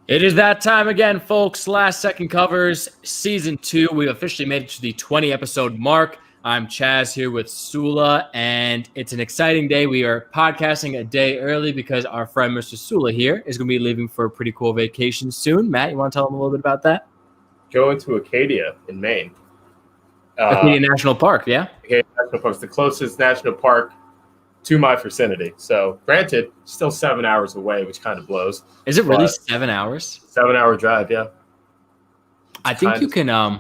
It is that time again, folks. Last Second Covers, Season 2. We officially made it to the 20-episode mark. I'm Chaz here with Sula, and it's an exciting day. We are podcasting a day early because our friend Mr. Sula here is going to be leaving for a pretty cool vacation soon. Matt, you want to tell him a little bit about that? Going to Acadia in Maine. Acadia National Park, yeah? Acadia National Park is the closest national park to my vicinity. So, granted, still 7 hours away, which kind of blows. Is it really 7 hours? 7-hour drive, yeah. I think you can. I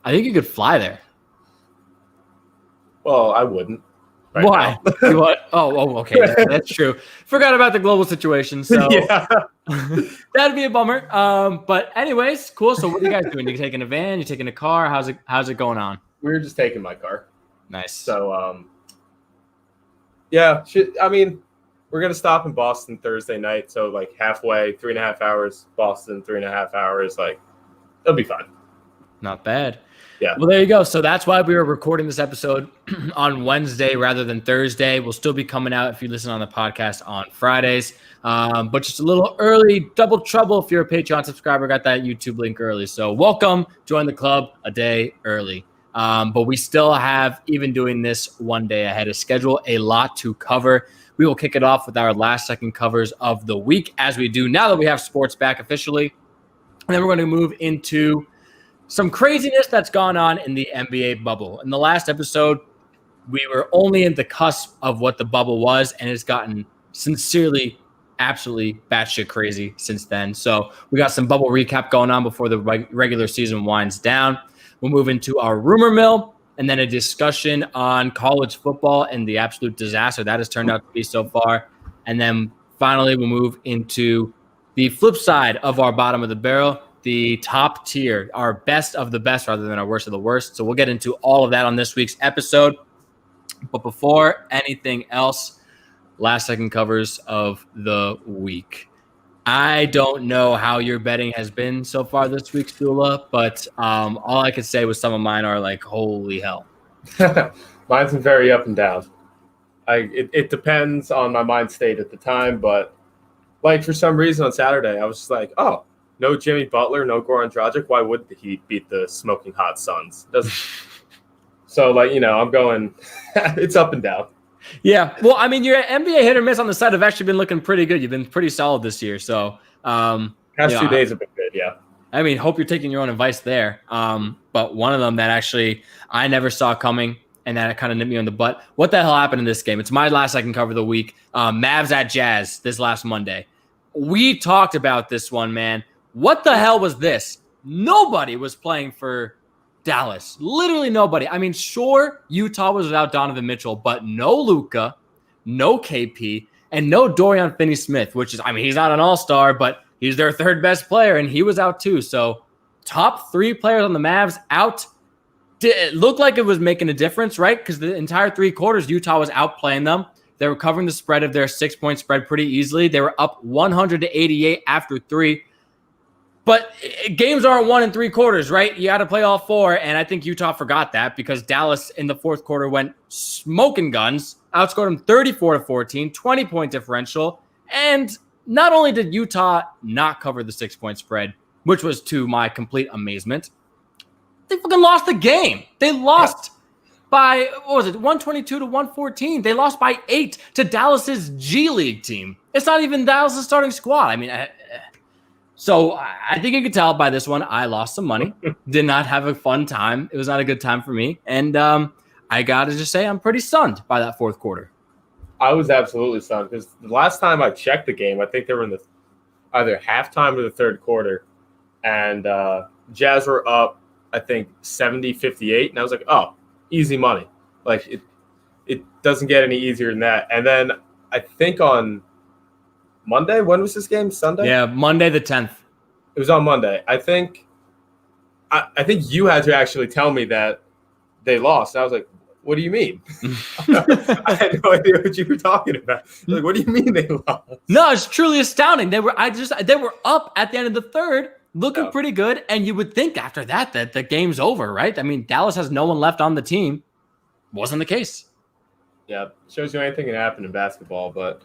think you could fly there. Well, I wouldn't. Why? What? Oh, okay. That's true. Forgot about the global situation. So yeah. That'd be a bummer. But anyways, cool. So what are you guys doing? You taking a van? You taking a car? How's it going on? We're just taking my car. Nice. So, yeah. We're going to stop in Boston Thursday night. So, like, halfway, 3.5 hours. Boston, 3.5 hours. Like, it'll be fine. Not bad. Yeah. Well, there you go. So that's why we were recording this episode on Wednesday rather than Thursday. We'll still be coming out if you listen on the podcast on Fridays. But just a little early, double trouble if you're a Patreon subscriber. Got that YouTube link early. So welcome. Join the club a day early. But we still have, even doing this one day ahead of schedule, a lot to cover. We will kick it off with our last second covers of the week, as we do now that we have sports back officially. And then we're going to move into some craziness that's gone on in the NBA bubble. In the last episode, we were only in the cusp of what the bubble was, and it's gotten sincerely, absolutely batshit crazy since then. So we got some bubble recap going on before the regular season winds down. We'll move into our rumor mill, and then a discussion on college football and the absolute disaster that has turned out to be so far. And then finally, we'll move into the flip side of our bottom of the barrel, the top tier, our best of the best rather than our worst of the worst. So we'll get into all of that on this week's episode. But before anything else, last second covers of the week. I don't know how your betting has been so far this week, Sula, but all I could say was some of mine are like, holy hell. Mine's been very up and down. It depends on my mind state at the time, but like for some reason on Saturday, I was just like, oh, no Jimmy Butler, no Goran Dragic. Why would the Heat beat the smoking hot Suns? So, like, I'm going – it's up and down. Yeah. Well, I mean, your NBA hit or miss on the side have actually been looking pretty good. You've been pretty solid this year. So, past 2 days have been good, yeah. I mean, hope you're taking your own advice there. But one of them that actually I never saw coming and that kind of nipped me on the butt. What the hell happened in this game? It's my last second cover of the week. Mavs at Jazz this last Monday. We talked about this one, man. What the hell was this? Nobody was playing for Dallas. Literally nobody. I mean, sure, Utah was without Donovan Mitchell, but no Luka, no KP, and no Dorian Finney-Smith, which is, I mean, he's not an all-star, but he's their third best player, and he was out too. So top 3 players on the Mavs out. It looked like it was making a difference, right? Because the entire 3 quarters, Utah was outplaying them. They were covering the spread of their 6-point spread pretty easily. They were up 100-88 after 3. But games aren't 1 3/4, right? You got to play all 4, and I think Utah forgot that because Dallas in the fourth quarter went smoking guns, outscored them 34-14, 20-point differential, and not only did Utah not cover the 6-point spread, which was to my complete amazement, they fucking lost the game. They lost by, 122-114. They lost by 8 to Dallas's G League team. It's not even Dallas's starting squad. I mean, so I think you could tell by this one, I lost some money. Did not have a fun time. It was not a good time for me. And I got to just say I'm pretty stunned by that fourth quarter. I was absolutely stunned because the last time I checked the game, I think they were in the either halftime or the third quarter. And Jazz were up, I think, 70-58. And I was like, oh, easy money. Like, it doesn't get any easier than that. And then I think on Monday? When was this game? Sunday? Yeah, Monday the 10th. It was on Monday. I think you had to actually tell me that they lost. And I was like, what do you mean? I had no idea what you were talking about. Like, what do you mean they lost? No, it's truly astounding. They were up at the end of the third, looking pretty good, and you would think after that the game's over, right? I mean, Dallas has no one left on the team. Wasn't the case. Yeah, shows you anything can happen in basketball, but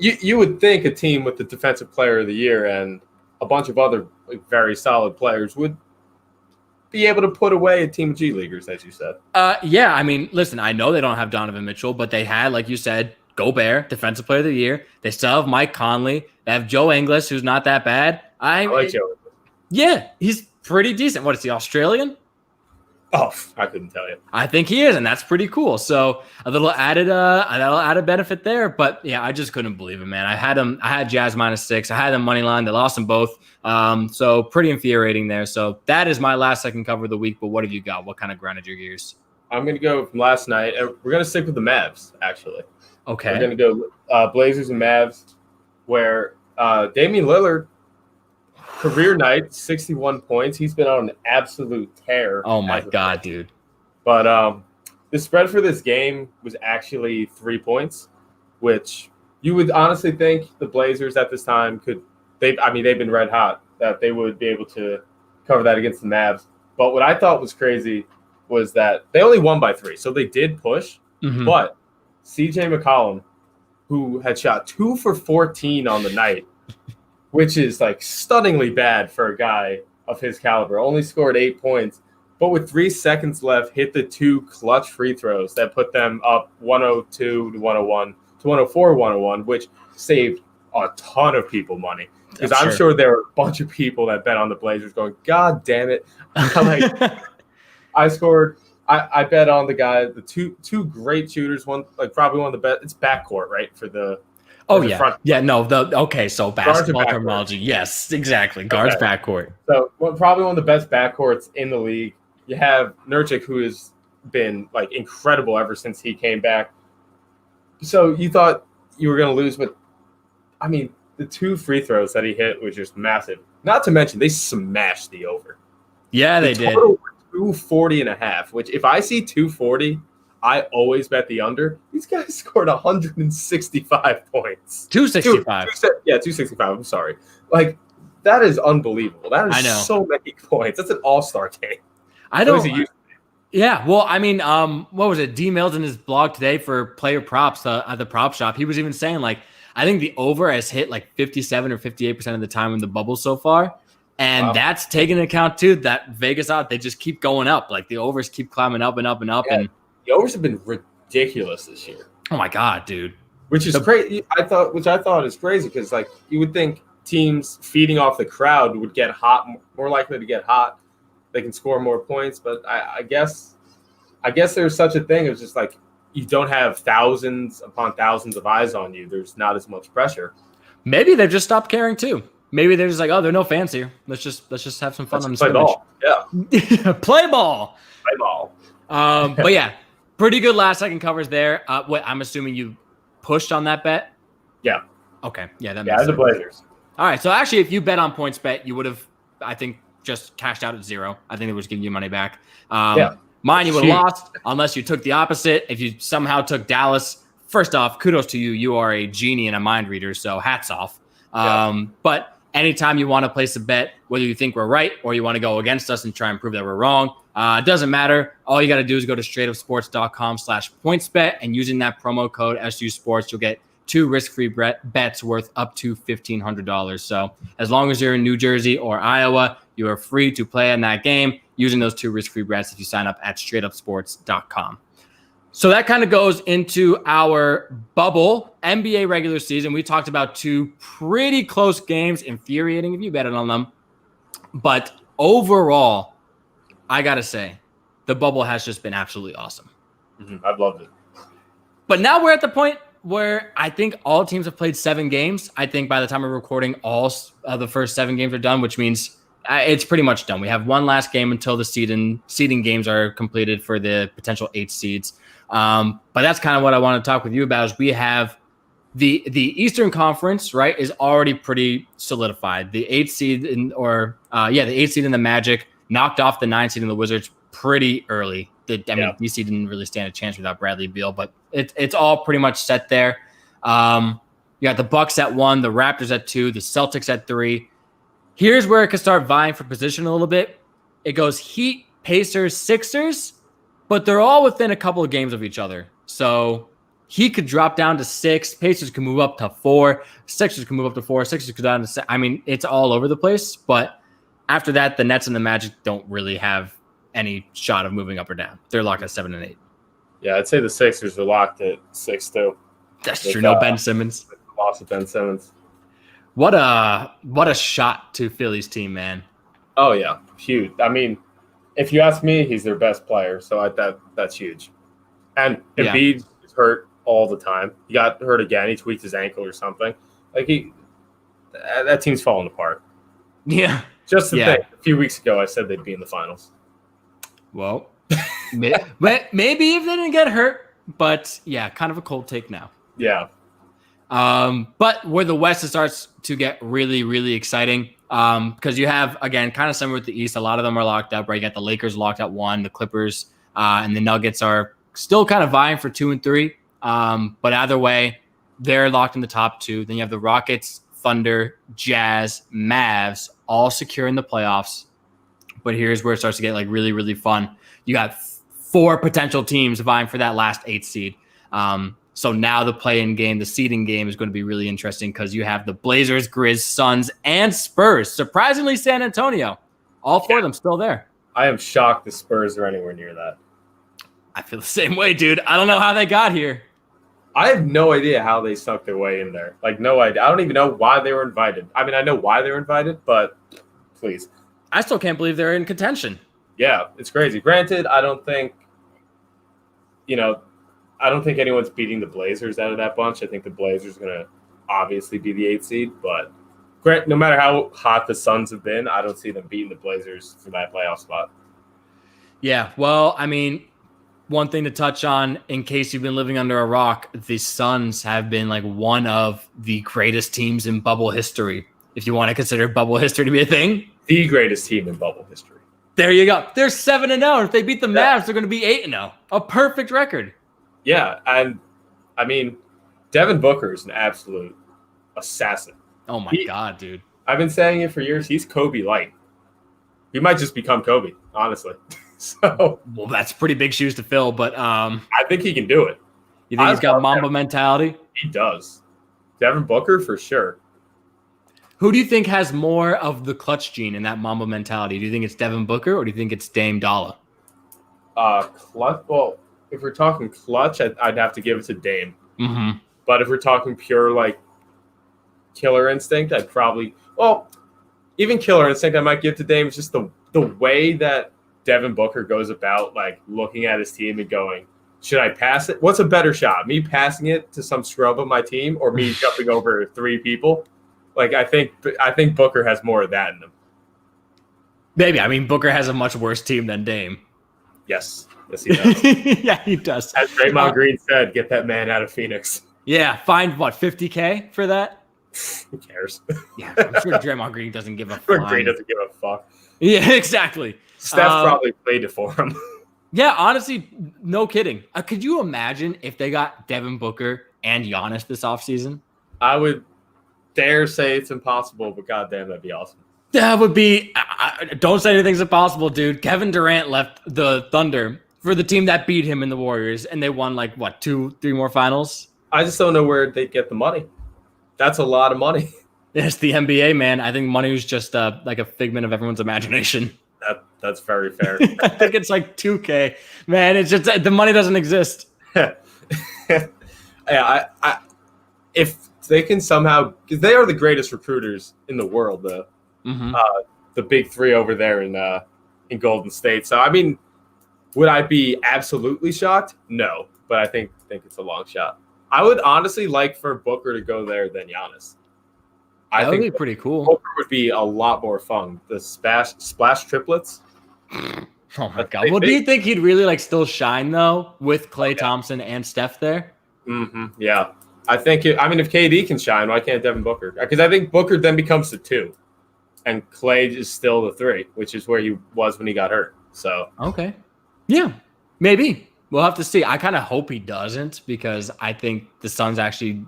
you would think a team with the defensive player of the year and a bunch of other very solid players would be able to put away a team of G Leaguers, as you said. Yeah, I mean, listen, I know they don't have Donovan Mitchell, but they had, like you said, Gobert, Defensive Player of the Year. They still have Mike Conley. They have Joe Ingles, who's not that bad. I like Joe. Yeah, he's pretty decent. What is he, Australian? Oh, I couldn't tell you. I think he is, and that's pretty cool. So a little added benefit there. But yeah, I just couldn't believe it, man. I had Jazz -6. I had them money line. They lost them both. So pretty infuriating there. So that is my last second cover of the week. But what have you got? What kind of grinded your gears? I'm gonna go from last night. We're gonna stick with the Mavs, actually. Okay. We're gonna go Blazers and Mavs, where Damian Lillard. Career night, 61 points. He's been on an absolute tear. Oh, my God, dude. But the spread for this game was actually 3 points, which you would honestly think the Blazers at this time they've been red hot, that they would be able to cover that against the Mavs. But what I thought was crazy was that they only won by 3. So they did push. Mm-hmm. But CJ McCollum, who had shot 2 for 14 on the night, which is like stunningly bad for a guy of his caliber. Only scored 8 points, but with 3 seconds left, hit the 2 clutch free throws that put them up 102 to 101 to 104 101, which saved a ton of people money. Because I'm sure there were a bunch of people that bet on the Blazers going, God damn it. I bet on the guy, the two great shooters, one like probably one of the best. It's backcourt, right? For the Oh, yeah. Front. Yeah, no. So basketball terminology. Yes, exactly. Guards backcourt. So probably one of the best backcourts in the league. You have Nurkic, who has been like incredible ever since he came back. So you thought you were going to lose, but I mean, the 2 free throws that he hit was just massive. Not to mention, they smashed the over. Yeah, they did. 240.5, which if I see 240, I always bet the under. These guys scored 165 points. 265. 265. I'm sorry. Like, that is unbelievable. That is so many points. That's an all-star game. Yeah, well, I mean, what was it? D Mills in his blog today for Player Props at the prop shop, he was even saying, like, I think the over has hit like 57 or 58% of the time in the bubble so far. And that's taking into account, too, that Vegas odds, they just keep going up. Like, the overs keep climbing up and up and up. Yeah. And the overs have been ridiculous this year. Oh my God, dude! Which is crazy. I thought is crazy because like you would think teams feeding off the crowd would get hot, more likely to get hot. They can score more points, but I guess there's such a thing. It's just like you don't have thousands upon thousands of eyes on you. There's not as much pressure. Maybe they've just stopped caring too. Maybe they're just like, oh, there are no fans here. Let's just have some fun on the scrimmage. Ball. Yeah, play ball. Play ball. But yeah. Pretty good last second covers there. I'm assuming you pushed on that bet? Yeah. Okay. Yeah, that makes sense. The Blazers. All right. So actually, if you bet on points bet, you would have, I think, just cashed out at 0. I think it was giving you money back. Mine, you would have lost unless you took the opposite. If you somehow took Dallas, first off, kudos to you. You are a genie and a mind reader, so hats off. But anytime you want to place a bet, whether you think we're right or you want to go against us and try and prove that we're wrong, it doesn't matter. All you got to do is go to straightupsports.com/pointsbet, and using that promo code SU Sports, you'll get 2 risk-free bets worth up to $1,500. So as long as you're in New Jersey or Iowa, you are free to play in that game using those 2 risk-free bets if you sign up at straightupsports.com. So that kind of goes into our bubble NBA regular season. We talked about 2 pretty close games, infuriating if you betted on them. But overall, I got to say, the bubble has just been absolutely awesome. Mm-hmm. I've loved it. But now we're at the point where I think all teams have played 7 games. I think by the time we're recording, all the first 7 games are done, which means it's pretty much done. We have one last game until the seeding games are completed for the potential 8 seeds. But that's kind of what I want to talk with you about is we have the Eastern Conference, right, is already pretty solidified. The 8th seed the 8th seed in the Magic knocked off the 9th seed in the Wizards pretty early. Mean, DC didn't really stand a chance without Bradley Beal, but it's all pretty much set there. You got the Bucks at 1, the Raptors at 2, the Celtics at 3. Here's where it could start vying for position a little bit. It goes Heat, Pacers, Sixers, but they're all within a couple of games of each other. So he could drop down to 6. Pacers can move up to 4. Sixers can move up to 4. Sixers could down to 6. I mean, it's all over the place. But after that, the Nets and the Magic don't really have any shot of moving up or down. They're locked at 7 and 8. Yeah, I'd say the Sixers are locked at 6 too. That's true. No Ben Simmons. Loss of Ben Simmons. What a shot to Philly's team, man. Oh yeah, huge. I mean, if you ask me, he's their best player, so that's huge. And Embiid is hurt all the time. He got hurt again. He tweaked his ankle or something. Like that team's falling apart. Yeah. Just the thing. A few weeks ago, I said they'd be in the finals. Well, maybe if they didn't get hurt, but yeah, kind of a cold take now. Yeah. But where the West starts to get really, really exciting, because you have, again, kind of similar with the East. A lot of them are locked up, right? You got the Lakers locked at 1, the Clippers, and the Nuggets are still kind of vying for 2 and 3. But either way, they're locked in the top 2. Then you have the Rockets, Thunder, Jazz, Mavs, all secure in the playoffs. But here's where it starts to get like really, really fun. You got 4 potential teams vying for that last 8 seed. So now the play-in game, the seeding game is going to be really interesting because you have the Blazers, Grizz, Suns, and Spurs. Surprisingly, San Antonio. All 4 of them still there. I am shocked the Spurs are anywhere near that. I feel the same way, dude. I don't know how they got here. I have no idea how they snuck their way in there. Like, no idea. I don't even know why they were invited. I mean, I know why they were invited, but please. I still can't believe they're in contention. Yeah, it's crazy. Granted, I don't think anyone's beating the Blazers out of that bunch. I think the Blazers are going to obviously be the 8th seed, but no matter how hot the Suns have been, I don't see them beating the Blazers for that playoff spot. Yeah, well, I mean, one thing to touch on, in case you've been living under a rock, the Suns have been like one of the greatest teams in bubble history. If you want to consider bubble history to be a thing. The greatest team in bubble history. There you go. They're 7-0. If they beat the Mavs, they're going to be 8-0. A perfect record. Yeah, and I mean, Devin Booker is an absolute assassin. Oh my God, dude. I've been saying it for years. He's Kobe light. He might just become Kobe, honestly. So, well, that's pretty big shoes to fill, but I think he can do it. You think he's got Mamba mentality? He does. Devin Booker for sure. Who do you think has more of the clutch gene in that Mamba mentality? Do you think it's Devin Booker or do you think it's Dame Dollar? Clutch. Well, if we're talking clutch, I'd have to give it to Dame. Mm-hmm. But if we're talking pure like killer instinct, I'd probably even killer instinct I might give to Dame. It's just the way that Devin Booker goes about like looking at his team and going, should I pass it? What's a better shot? Me passing it to some scrub of my team or me jumping over 3 people? Like I think Booker has more of that in him. Maybe. I mean, Booker has a much worse team than Dame. Yes, he does. Yeah, he does. As Draymond Green said, get that man out of Phoenix. Yeah, find what, $50K for that? Who cares? Yeah, I'm sure Draymond Green doesn't give a fuck. Green doesn't give a fuck. Yeah, exactly. Steph probably played it for him. Yeah, honestly, no kidding. Could you imagine if they got Devin Booker and Giannis this offseason? I would dare say it's impossible, but goddamn, that'd be awesome. That would be. Don't say anything's impossible, dude. Kevin Durant left the Thunder for the team that beat him in the Warriors, and they won like what, 2-3 more finals. I just don't know where they get the money. That's a lot of money. It's the NBA, man. I think money is just like a figment of everyone's imagination. That's very fair. I think it's like 2K, man. It's just the money doesn't exist. Yeah, if they can somehow, because they are the greatest recruiters in the world, though. Mm-hmm. The big 3 over there in Golden State. So I mean, would I be absolutely shocked? No, but I think it's a long shot. I would honestly like for Booker to go there than Giannis. That would be pretty cool. Booker would be a lot more fun. The splash triplets. Oh my God! Well, do you think he'd really like still shine though with Klay Thompson and Steph there? Mm-hmm. Yeah, I think. If KD can shine, why can't Devin Booker? Because I think Booker then becomes the 2, and Klay is still the 3, which is where he was when he got hurt. So okay, yeah, maybe we'll have to see. I kind of hope he doesn't because I think the Suns actually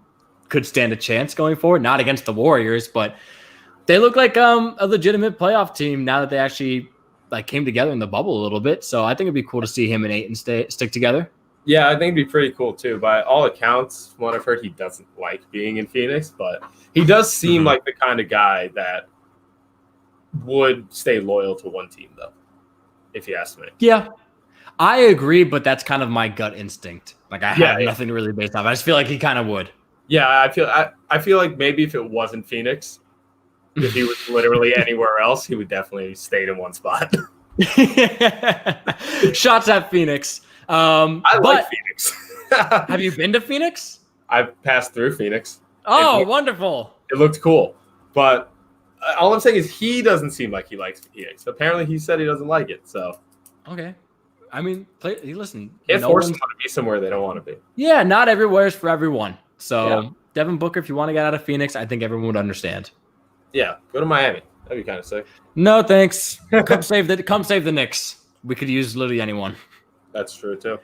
could stand a chance going forward. Not against the Warriors, but they look like a legitimate playoff team now that they actually like came together in the bubble a little bit. So I think it'd be cool to see him and Ayton stick together. Yeah, I think it'd be pretty cool too. By all accounts, from what I've heard, he doesn't like being in Phoenix, but he does seem like the kind of guy that would stay loyal to one team, though, if you ask me. Yeah, I agree, but that's kind of my gut instinct. Like I have Yeah. nothing really based off. I just feel like he kind of would. Yeah, I feel like maybe if it wasn't Phoenix, if he was literally anywhere else, he would definitely stayed in one spot. Shots at Phoenix. I like Phoenix. Have you been to Phoenix? I've passed through Phoenix. Oh, wonderful. It looked cool. But all I'm saying is he doesn't seem like he likes Phoenix. Apparently he said he doesn't like it. So okay. I mean, listen. Can't force someone to be somewhere they don't want to be. Yeah, not everywhere is for everyone. So yeah. Devin Booker, if you want to get out of Phoenix, I think everyone would understand. Yeah, go to Miami. That'd be kind of sick. No, thanks. Come save the Knicks. We could use literally anyone. That's true too.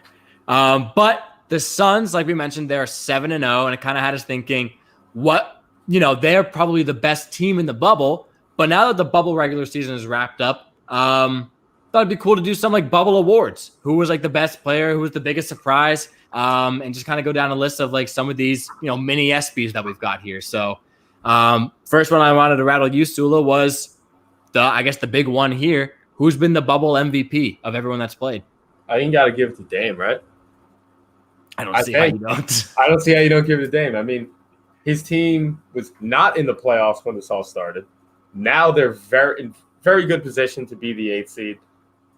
But the Suns, like we mentioned, they're 7-0, and it kind of had us thinking, they're probably the best team in the bubble. But now that the bubble regular season is wrapped up, thought it'd be cool to do some like bubble awards. Who was like the best player? Who was the biggest surprise? And just kind of go down a list of like some of these, mini ESPYs that we've got here. So first one I wanted to rattle you, Sula, was the big one here. Who's been the bubble MVP of everyone that's played? I think you got to give it to Dame, right? I don't see how you don't. I don't see how you don't give it to Dame. I mean, his team was not in the playoffs when this all started. Now they're in very good position to be the 8th seed.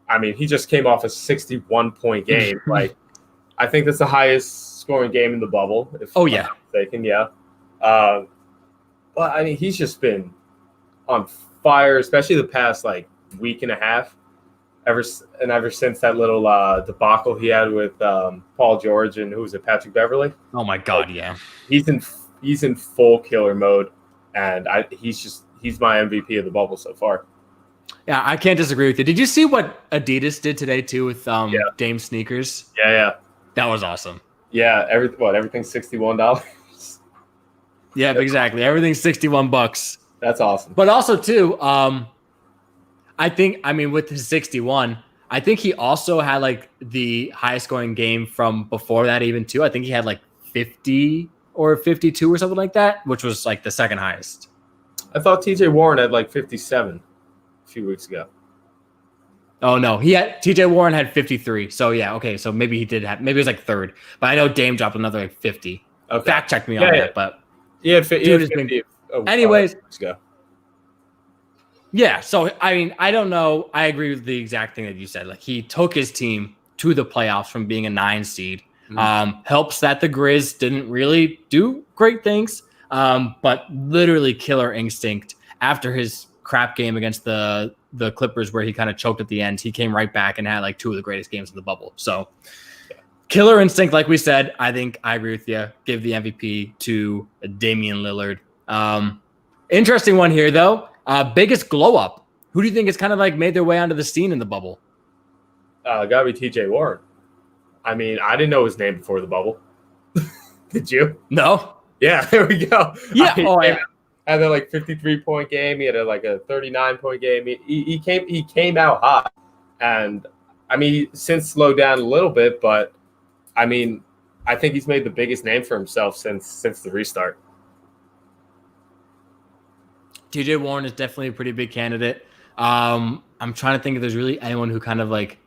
I mean, he just came off a 61-point game. Like, I think that's the highest scoring game in the bubble. I'm not mistaken, yeah. But I mean, he's just been on fire, especially the past like week and a half. Ever since that little debacle he had with Paul George and who was it, Patrick Beverly? Oh my God, yeah. He's in full killer mode, and he's my MVP of the bubble so far. Yeah, I can't disagree with you. Did you see what Adidas did today too with Dame sneakers? Yeah. That was awesome. Yeah, everything's $61. Yeah, exactly. Everything's $61. That's awesome. But also too, with his 61, I think he also had like the highest scoring game from before that even too. I think he had like 50 or 52 or something like that, which was like the second highest. I thought TJ Warren had like 57 a few weeks ago. Oh no, TJ Warren had 53. So yeah, okay. So maybe maybe it was like third, but I know Dame dropped another like 50. Okay. Fact check me on that, but he had 50. Anyways, weeks ago. Yeah, so I mean, I don't know. I agree with the exact thing that you said. Like he took his team to the playoffs from being a 9 seed. Helps that the Grizz didn't really do great things, but literally killer instinct after his crap game against the Clippers where he kind of choked at the end. He came right back and had like 2 of the greatest games in the bubble. So killer instinct, like we said. I think I agree with you. Give the MVP to Damian Lillard. Interesting one here though. Biggest glow up. Who do you think has kind of like made their way onto the scene in the bubble? Gotta be TJ Warren. I mean, I didn't know his name before the bubble. Did you? No. Yeah, there we go. Yeah. Had a like 53-point game. He had a 39-point game. He came out hot, and I mean, he's since slowed down a little bit, but I mean, I think he's made the biggest name for himself since the restart. TJ Warren is definitely a pretty big candidate. I'm trying to think if there's really anyone who kind of like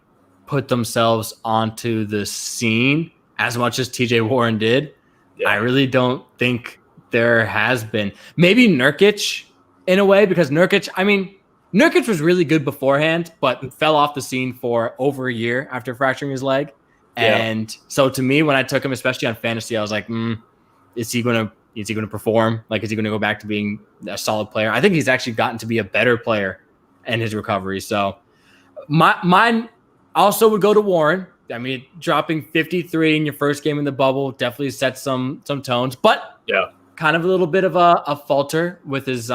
put themselves onto the scene as much as TJ Warren did. Yeah. I really don't think there has been. Maybe Nurkic in a way, because Nurkic was really good beforehand, but fell off the scene for over a year after fracturing his leg. Yeah. And so to me, when I took him, especially on fantasy, I was like, is he going to perform? Like, is he going to go back to being a solid player? I think he's actually gotten to be a better player in his recovery. So mine also would go to Warren. I mean, dropping 53 in your first game in the bubble definitely sets some tones, but yeah, kind of a little bit of a falter with his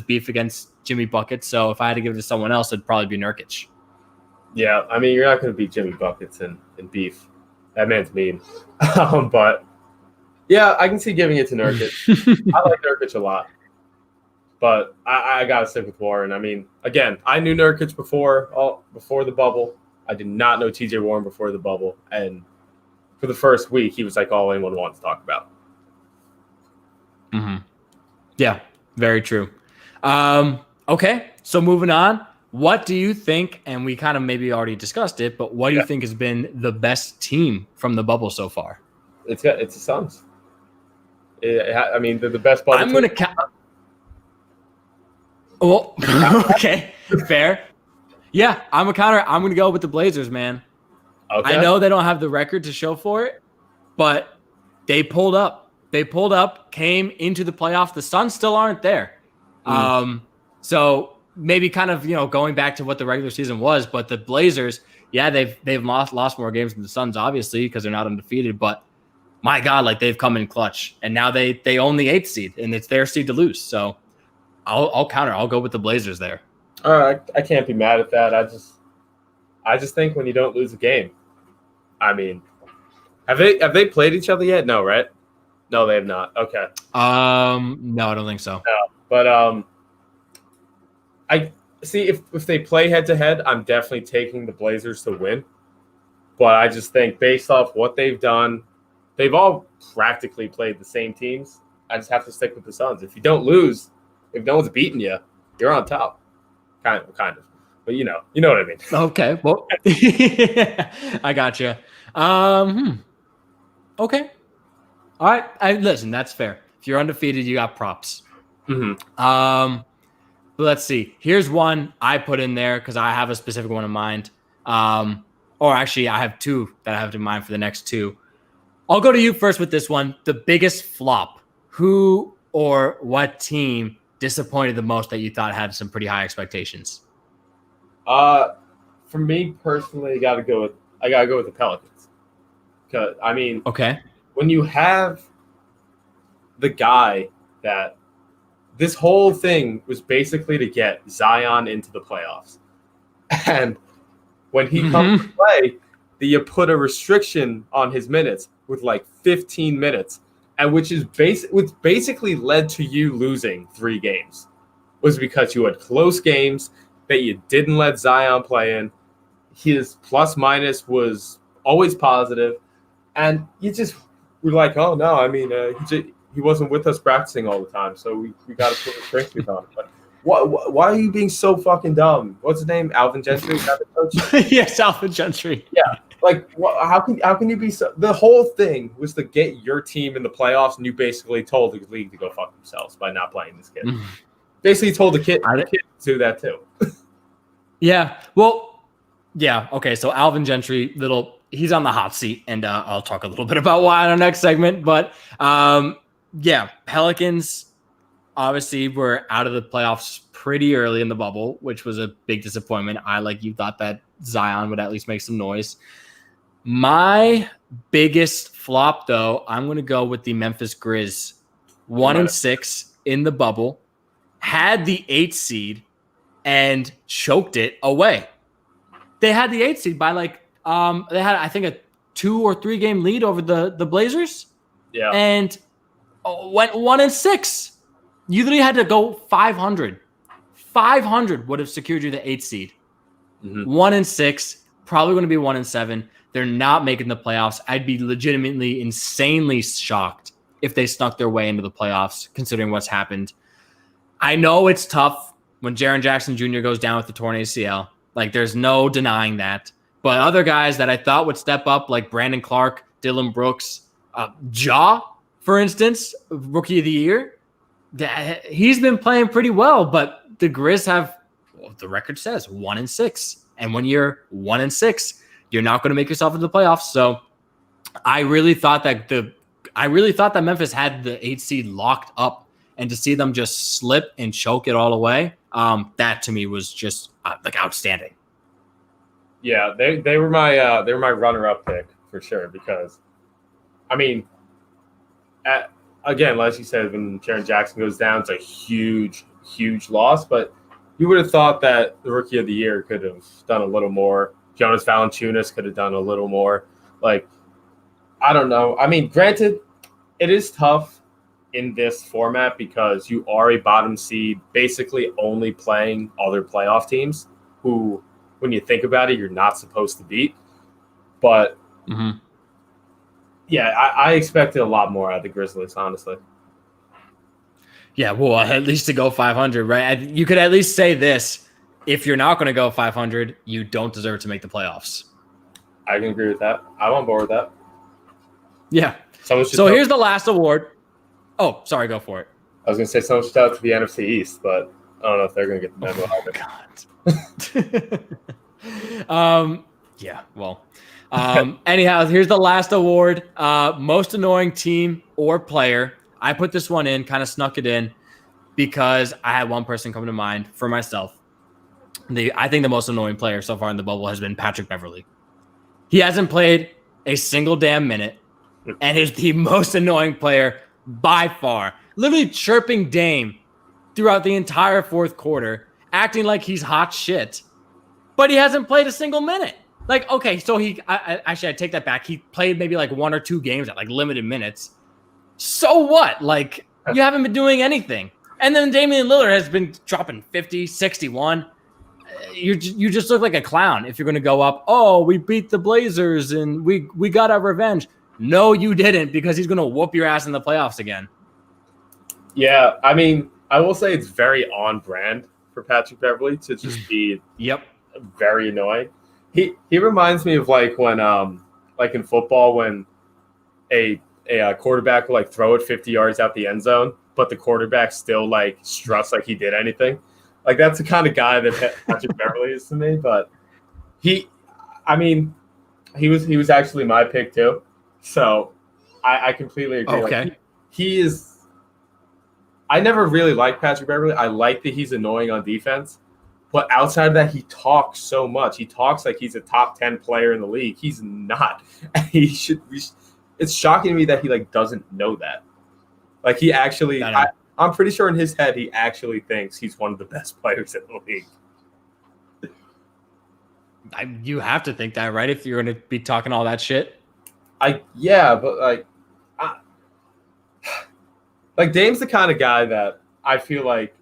beef against Jimmy Buckets. So if I had to give it to someone else, it'd probably be Nurkic. Yeah, I mean, you're not going to beat Jimmy Buckets in beef. That man's mean. But yeah, I can see giving it to Nurkic. I like Nurkic a lot, but I got to stick with Warren. I mean, again, I knew Nurkic before the bubble. I did not know TJ Warren before the bubble, and for the first week, he was like all anyone wanted to talk about. Mm-hmm. Yeah, very true. Okay, so moving on. What do you think, and we kind of maybe already discussed it, but what do you think has been the best team from the bubble so far? It's the Suns. I mean, they're the best bubble I'm team. going to Well, okay, fair. Yeah, I'm a counter. I'm going to go with the Blazers, man. Okay. I know they don't have the record to show for it, but they pulled up. They pulled up, came into the playoffs. The Suns still aren't there. So maybe kind of, going back to what the regular season was, but the Blazers, yeah, they've lost more games than the Suns, obviously, because they're not undefeated, but my God, like they've come in clutch, and now they own the 8th seed, and it's their seed to lose. So I'll counter. I'll go with the Blazers there. I can't be mad at that. I just think when you don't lose a game, I mean, have they played each other yet? No, right? No, they have not. Okay. No, I don't think so. No, but I see if they play head to head, I'm definitely taking the Blazers to win. But I just think based off what they've done, they've all practically played the same teams. I just have to stick with the Suns. If you don't lose, if no one's beating you, you're on top. Kind of. But you know what I mean. Okay. Well, I got you. Okay. All right. Listen, that's fair. If you're undefeated, you got props. Mm-hmm. But let's see. Here's one I put in there because I have a specific one in mind. Or actually, I have two that I have in mind for the next two. I'll go to you first with this one. The biggest flop. Who or what team disappointed the most that you thought had some pretty high expectations? For me personally, I gotta go with the Pelicans. Cause I mean, okay, when you have the guy that this whole thing was basically to get Zion into the playoffs, and when he comes to play, you put a restriction on his minutes with like 15 minutes, and which basically led to you losing 3 games, was because you had close games that you didn't let Zion play in. His plus minus was always positive, and you just were like, oh no, I mean, he wasn't with us practicing all the time, so we got to put restrictions on it. But why are you being so fucking dumb? What's his name? Alvin Gentry? Yes, Alvin Gentry. Yeah. Like, how can you be so? The whole thing was to get your team in the playoffs, and you basically told the league to go fuck themselves by not playing this kid. Basically told the kid to do that too. Yeah. Well, yeah. Okay. So Alvin Gentry, he's on the hot seat, and I'll talk a little bit about why in our next segment. But yeah, Pelicans obviously were out of the playoffs pretty early in the bubble, which was a big disappointment. I, like you, thought that Zion would at least make some noise. My biggest flop, though, I'm going to go with the Memphis Grizz. 1-6 in the bubble, had the 8th seed, and choked it away. They had the 8th seed by they had, I think, a 2 or 3 game lead over the Blazers. Yeah. And went 1-6. You literally had to go 500. 500 would have secured you the 8th seed. 1-6, probably going to be 1-7. They're not making the playoffs. I'd be legitimately, insanely shocked if they snuck their way into the playoffs, considering what's happened. I know it's tough when Jaren Jackson Jr. goes down with the torn ACL. Like, there's no denying that. But other guys that I thought would step up, like Brandon Clark, Dylan Brooks, Ja, for instance, Rookie of the Year, he's been playing pretty well. But the Grizz have, well, the record says 1-6. And when you're 1-6, you're not going to make yourself into the playoffs. So I really thought that Memphis had the 8th seed locked up, and to see them just slip and choke it all away, that to me was just outstanding. Yeah, they were my runner-up pick for sure, because I mean, again, as you said, when Jaren Jackson goes down, it's a huge loss. But you would have thought that the Rookie of the Year could have done a little more. Jonas Valanciunas could have done a little more. Like, I don't know. I mean, granted, it is tough in this format because you are a bottom seed, basically only playing other playoff teams who, when you think about it, you're not supposed to beat. But Yeah, I expected a lot more out of the Grizzlies, honestly. Yeah, well, at least to go 500, right? You could at least say this: if you're not going to go 500, you don't deserve to make the playoffs. I can agree with that. I'm on board with that. Yeah. So here's the last award. Oh, sorry, go for it. I was going to say someone should out to the NFC East, but I don't know if they're going to get the memo. Yeah, well. Anyhow, here's the last award. Most annoying team or player. I put this one in, kind of snuck it in because I had one person come to mind for myself. I think the most annoying player so far in the bubble has been Patrick Beverley. He hasn't played a single damn minute and is the most annoying player by far. Literally chirping Dame throughout the entire fourth quarter, acting like he's hot shit, but he hasn't played a single minute. Like, okay, so I take that back. He played maybe like 1 or 2 games at like limited minutes. So what? Like, you haven't been doing anything. And then Damian Lillard has been dropping 50, 61. You just look like a clown if you're going to go up, oh, we beat the Blazers and we got our revenge. No, you didn't, because he's going to whoop your ass in the playoffs again. Yeah, I mean, I will say it's very on brand for Patrick Beverley to just be very annoying. He reminds me of like when like in football when a quarterback will like throw it 50 yards out the end zone, but the quarterback still like struts like he did anything. Like that's the kind of guy that Patrick Beverley is to me. But he was actually my pick too. So I completely agree. Okay. Like, he is. I never really liked Patrick Beverley. I like that he's annoying on defense. But outside of that, he talks so much. He talks like he's a top 10 player in the league. He's not. He should. It's shocking to me that he like doesn't know that. Like he actually, I'm pretty sure in his head he actually thinks he's one of the best players in the league. You have to think that, right? If you're going to be talking all that shit. But like Dame's the kind of guy that I feel like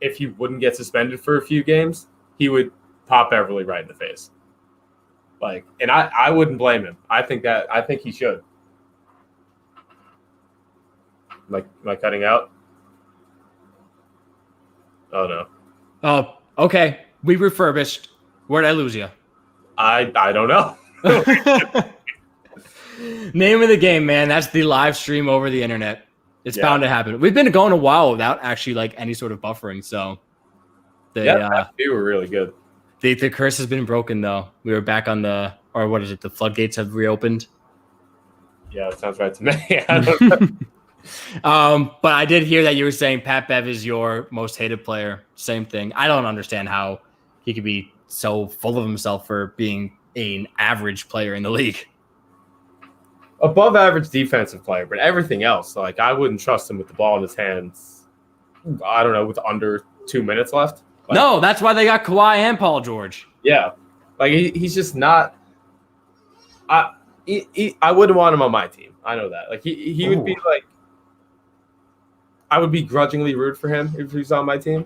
if he wouldn't get suspended for a few games, he would pop Beverley right in the face. Like, and I wouldn't blame him. I think he should. Like, am I cutting out? Oh no. Oh, okay. We refurbished. Where'd I lose you? I don't know. Name of the game, man. That's the live stream over the internet. It's bound to happen. We've been going a while without actually like any sort of buffering, so we were really good. The curse has been broken though. We were back on the floodgates have reopened. Yeah, that sounds right to me. I don't know. But I did hear that you were saying Pat Bev is your most hated player. Same thing. I don't understand how he could be so full of himself for being an average player in the league. Above average defensive player, but everything else, like I wouldn't trust him with the ball in his hands. I don't know, with under 2 minutes left. Like, no, that's why they got Kawhi and Paul George. Yeah, like he's just not. I wouldn't want him on my team. I know that. Like he would be like. I would be grudgingly rude for him if he's on my team,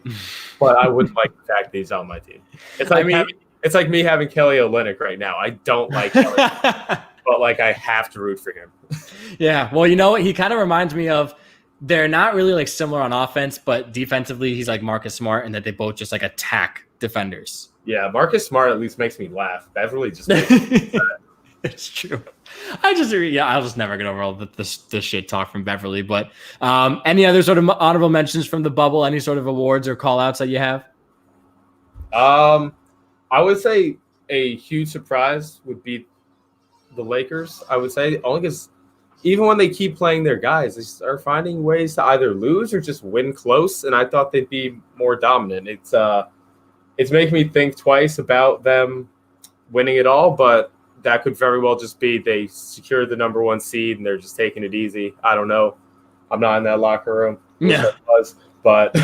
but I wouldn't like the fact that he's on my team. It's like it's like me having Kelly Olynyk right now. I don't like Kelly. But like I have to root for him. Yeah, well, you know what? He kind of reminds me of. They're not really like similar on offense, but defensively, he's like Marcus Smart, and that they both just like attack defenders. Yeah, Marcus Smart at least makes me laugh. Beverly just makes me laugh. It's true. I'll just never get over all the shit talk from Beverly. But any other sort of honorable mentions from the bubble? Any sort of awards or call outs that you have? I would say a huge surprise would be the Lakers. I would say only because even when they keep playing their guys, they are finding ways to either lose or just win close. And I thought they'd be more dominant. It's making me think twice about them winning it all, but that could very well just be they secured the number 1 seed and they're just taking it easy. I don't know. I'm not in that locker room. Yeah. But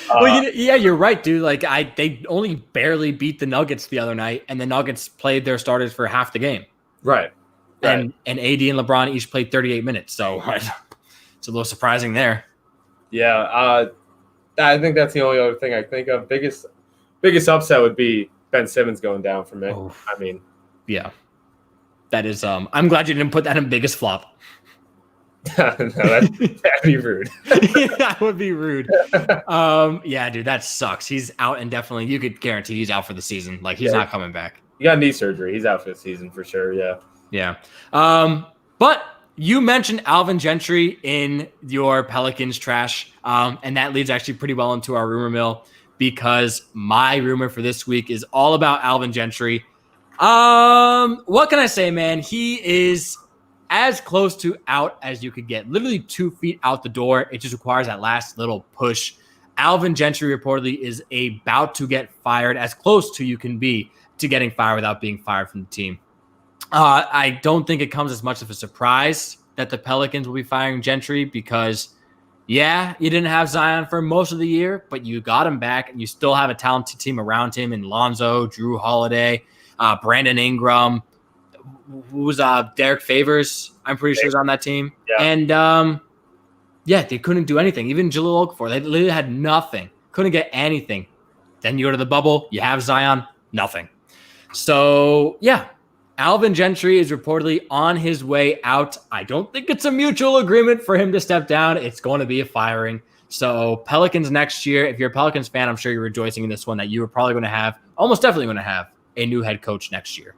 well, you're right, dude. Like they only barely beat the Nuggets the other night, and the Nuggets played their starters for half the game. Right. And AD and LeBron each played 38 minutes. So it's a little surprising there. Yeah. I think that's the only other thing I think of. Biggest upset would be Ben Simmons going down for me. Oof. I mean, yeah. That is, I'm glad you didn't put that in biggest flop. No, that'd be rude. That would be rude. Yeah, dude, that sucks. He's out indefinitely. You could guarantee he's out for the season. Like, he's not coming back. He got knee surgery. He's out for the season for sure. Yeah. Yeah. But you mentioned Alvin Gentry in your Pelicans trash. And that leads actually pretty well into our rumor mill, because my rumor for this week is all about Alvin Gentry. What can I say, man? He is as close to out as you could get. Literally 2 feet out the door. It just requires that last little push. Alvin Gentry reportedly is about to get fired, as close to you can be to getting fired without being fired from the team. I don't think it comes as much of a surprise that the Pelicans will be firing Gentry, because, yeah, you didn't have Zion for most of the year, but you got him back, and you still have a talented team around him in Lonzo, Drew Holiday, Brandon Ingram, who's Derek Favors, I'm pretty sure is on that team. Yeah. And, yeah, they couldn't do anything. Even Jahlil Okafor, they literally had nothing. Couldn't get anything. Then you go to the bubble, you have Zion, nothing. So, yeah, Alvin Gentry is reportedly on his way out. I don't think it's a mutual agreement for him to step down. It's going to be a firing. So Pelicans next year, if you're a Pelicans fan, I'm sure you're rejoicing in this one that you were probably going to have, almost definitely going to have, a new head coach next year.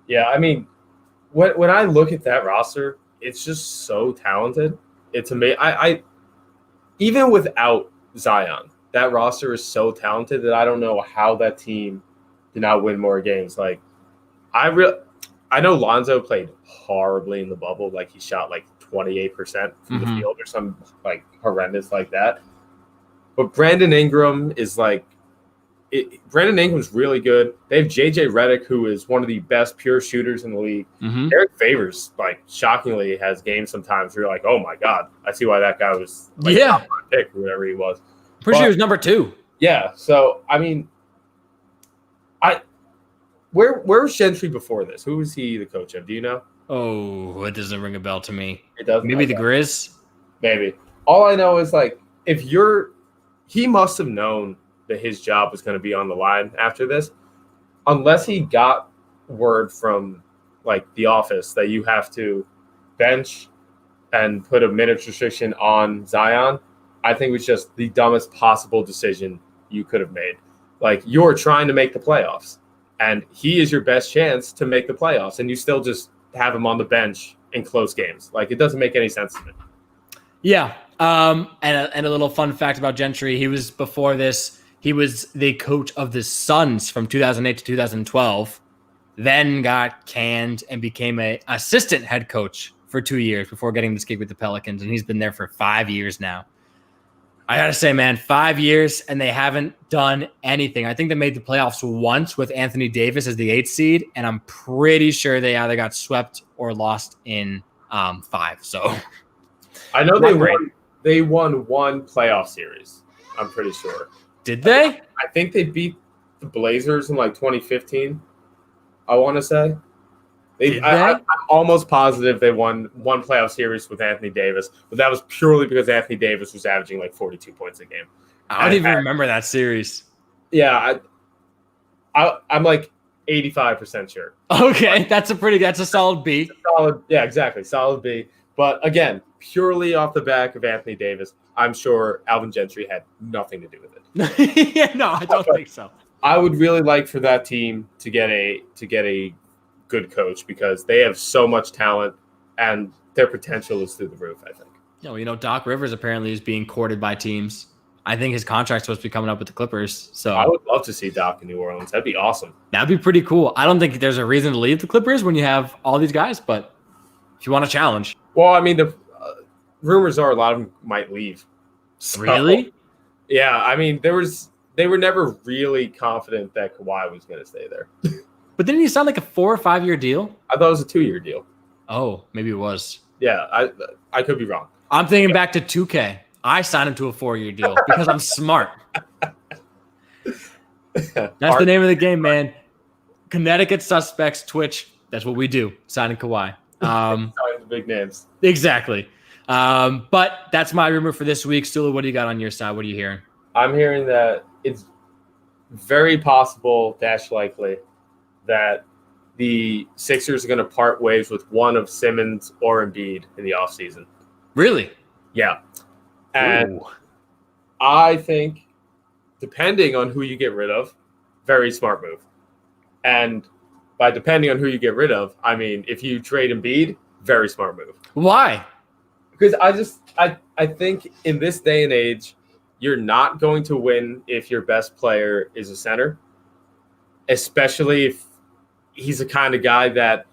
Yeah, I mean, when I look at that roster, it's just so talented. It's amazing. I even without Zion, that roster is so talented that I don't know how that team did not win more games. Like, I know Lonzo played horribly in the bubble. Like, he shot like 28% from the field or something like horrendous like that. But Brandon Ingram is like, Brandon Ingram's really good. They have JJ Redick, who is one of the best pure shooters in the league. Derek Favors, like, shockingly has games sometimes where you're like, oh my God, I see why that guy was like top pick or whatever he was. Pretty sure he was number 2. Yeah. So I mean, where was Gentry before this? Who was he the coach of? Do you know? Oh, it doesn't ring a bell to me. It doesn't. Maybe the Grizz? Maybe. All I know is, like, he must have known that his job was going to be on the line after this, unless he got word from, like, the office that you have to bench and put a minutes restriction on Zion. I think it was just the dumbest possible decision you could have made. Like, you're trying to make the playoffs, and he is your best chance to make the playoffs, and you still just have him on the bench in close games. Like, it doesn't make any sense to me. Yeah. And a little fun fact about Gentry, he was before this, he was the coach of the Suns from 2008 to 2012, then got canned and became an assistant head coach for 2 years before getting this gig with the Pelicans, and he's been there for 5 years now. I got to say, man, 5 years, and they haven't done anything. I think they made the playoffs once with Anthony Davis as the 8th seed, and I'm pretty sure they either got swept or lost in 5. So I know they won one playoff series, I'm pretty sure. Did they? I think they beat the Blazers in, like, 2015, I want to say. I'm almost positive they won one playoff series with Anthony Davis, but that was purely because Anthony Davis was averaging like 42 points a game. I don't even remember that series. Yeah, I'm like 85% sure. Okay, that's a solid B. Yeah, exactly, solid B. But again, purely off the back of Anthony Davis, I'm sure Alvin Gentry had nothing to do with it. Yeah, no, I don't think so. I would really like for that team to get a good coach, because they have so much talent and their potential is through the roof, I think. You know, Doc Rivers apparently is being courted by teams. I think his contract's supposed to be coming up with the Clippers. So I would love to see Doc in New Orleans. That'd be awesome. That'd be pretty cool. I don't think there's a reason to leave the Clippers when you have all these guys, but if you want a challenge. Well, I mean, the rumors are a lot of them might leave. So, really? Yeah, I mean, they were never really confident that Kawhi was going to stay there. But didn't he sign like a 4 or 5 year deal? I thought it was a 2-year deal. Oh, maybe it was. Yeah, I could be wrong. I'm thinking back to 2K. I signed him to a 4-year deal because I'm smart. That's the name of the game, man. Connecticut Suspects, Twitch. That's what we do. Signing Kawhi. Signing the big names. Exactly. But that's my rumor for this week. Stula, what do you got on your side? What are you hearing? I'm hearing that it's very possible, likely, that the Sixers are going to part ways with one of Simmons or Embiid in the offseason. Really? Yeah. And I think, depending on who you get rid of, very smart move. And by depending on who you get rid of, I mean, if you trade Embiid, very smart move. Why? Because I think in this day and age, you're not going to win if your best player is a center, especially if he's the kind of guy that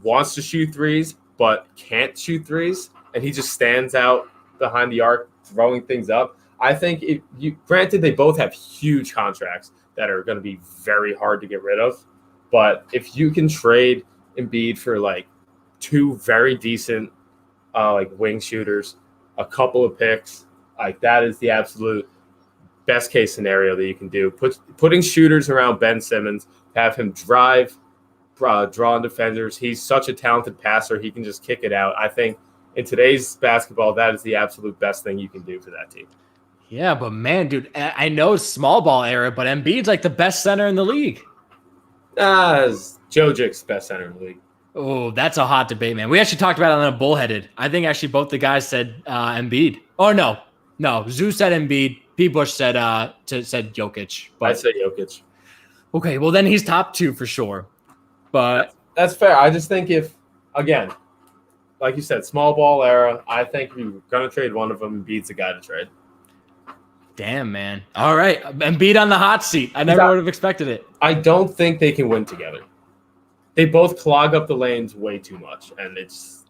wants to shoot threes but can't shoot threes, and he just stands out behind the arc throwing things up. I think granted, they both have huge contracts that are going to be very hard to get rid of, but if you can trade Embiid for like two very decent like wing shooters, a couple of picks, like that is the absolute best case scenario that you can do. Putting shooters around Ben Simmons, have him drive, draw on defenders. He's such a talented passer. He can just kick it out. I think in today's basketball, that is the absolute best thing you can do for that team. Yeah, but man, dude, I know it's small ball era, but Embiid's like the best center in the league. Jogic's best center in the league. Oh, that's a hot debate, man. We actually talked about it on a Bullheaded. I think actually both the guys said Embiid. Oh, no. Zeus said Embiid. P. Bush said Jokic. But I said Jokic. Okay, well then he's top two for sure. But that's fair. I just think if, again, like you said, small ball era, I think if you're going to trade one of them, Embiid's the guy to trade. Damn, man. All right. Embiid on the hot seat. I never would have expected it. I don't think they can win together. They both clog up the lanes way too much, and it's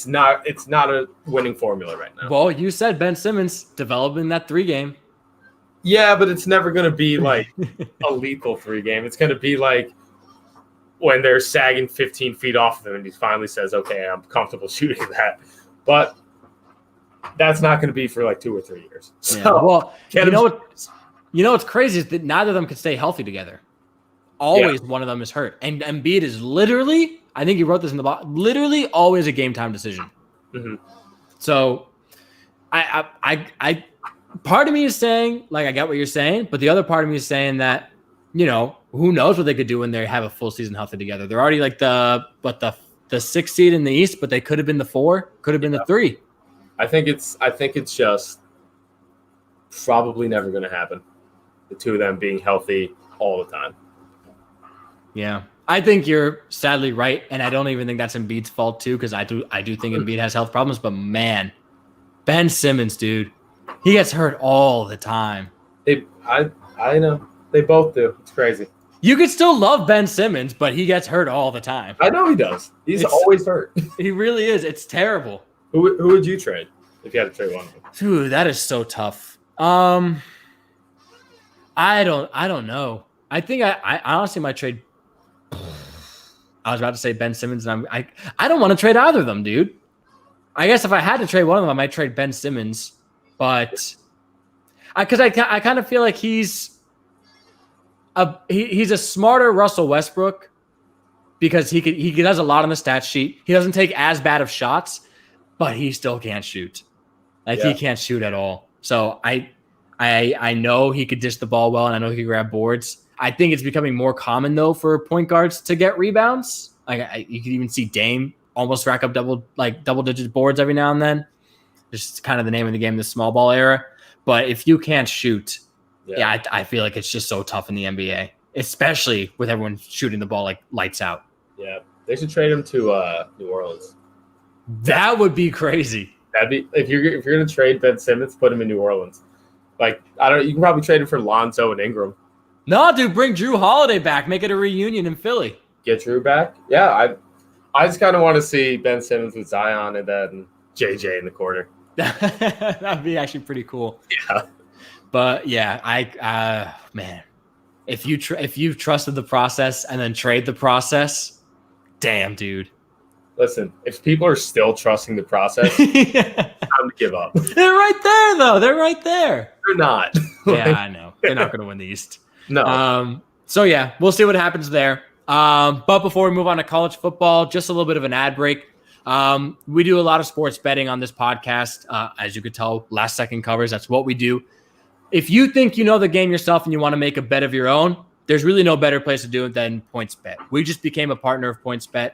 not a winning formula right now. Well, you said Ben Simmons developing that 3-game. Yeah, but it's never going to be like a lethal 3-game. It's going to be like when they're sagging 15 feet off of him and he finally says, okay, I'm comfortable shooting that. But that's not going to be for like 2 or 3 years. So, yeah, well, you know what's crazy is that neither of them can stay healthy together. Always one of them is hurt. And Embiid is literally, I think you wrote this in the box, literally always a game time decision. Mm-hmm. So I part of me is saying, like, I get what you're saying, but the other part of me is saying that, who knows what they could do when they have a full season healthy together. They're already like the 6th seed in the East, but they could have been the 4, could have been the 3. I think it's just probably never going to happen. The two of them being healthy all the time. Yeah, I think you're sadly right, and I don't even think that's Embiid's fault too, because I do think Embiid has health problems. But man, Ben Simmons, dude, he gets hurt all the time. I know they both do. It's crazy. You could still love Ben Simmons, but he gets hurt all the time. I know he does. He's always hurt. He really is. It's terrible. Who would you trade if you had to trade one of them? Dude, that is so tough. I don't know. I think I honestly might trade. I was about to say Ben Simmons, and I don't want to trade either of them, dude. I guess if I had to trade one of them, I might trade Ben Simmons, but because I kind of feel like he's a smarter Russell Westbrook because he does a lot on the stat sheet. He doesn't take as bad of shots, but he still can't shoot. He can't shoot at all. So I know he could dish the ball well, and I know he could grab boards. I think it's becoming more common though for point guards to get rebounds. You can even see Dame almost rack up double-digit boards every now and then. Just kind of the name of the game, the small ball era. But if you can't shoot, I feel like it's just so tough in the NBA, especially with everyone shooting the ball like lights out. Yeah, they should trade him to New Orleans. That would be crazy. That'd be if you're gonna trade Ben Simmons, put him in New Orleans. You can probably trade him for Lonzo and Ingram. No, dude, bring Drew Holiday back. Make it a reunion in Philly. Get Drew back? Yeah, I just kind of want to see Ben Simmons with Zion and then JJ in the corner. That'd be actually pretty cool. Yeah. But yeah, man, if you trusted the process and then trade the process, damn, dude. Listen, if people are still trusting the process, it's time to give up. They're right there, though. They're right there. They're not. Yeah, I know. They're not going to win the East. No. So yeah, we'll see what happens there. But before we move on to college football, just a little bit of an ad break. We do a lot of sports betting on this podcast. As you could tell, last second covers. That's what we do. If you think you know the game yourself and you want to make a bet of your own, there's really no better place to do it than PointsBet. We just became a partner of PointsBet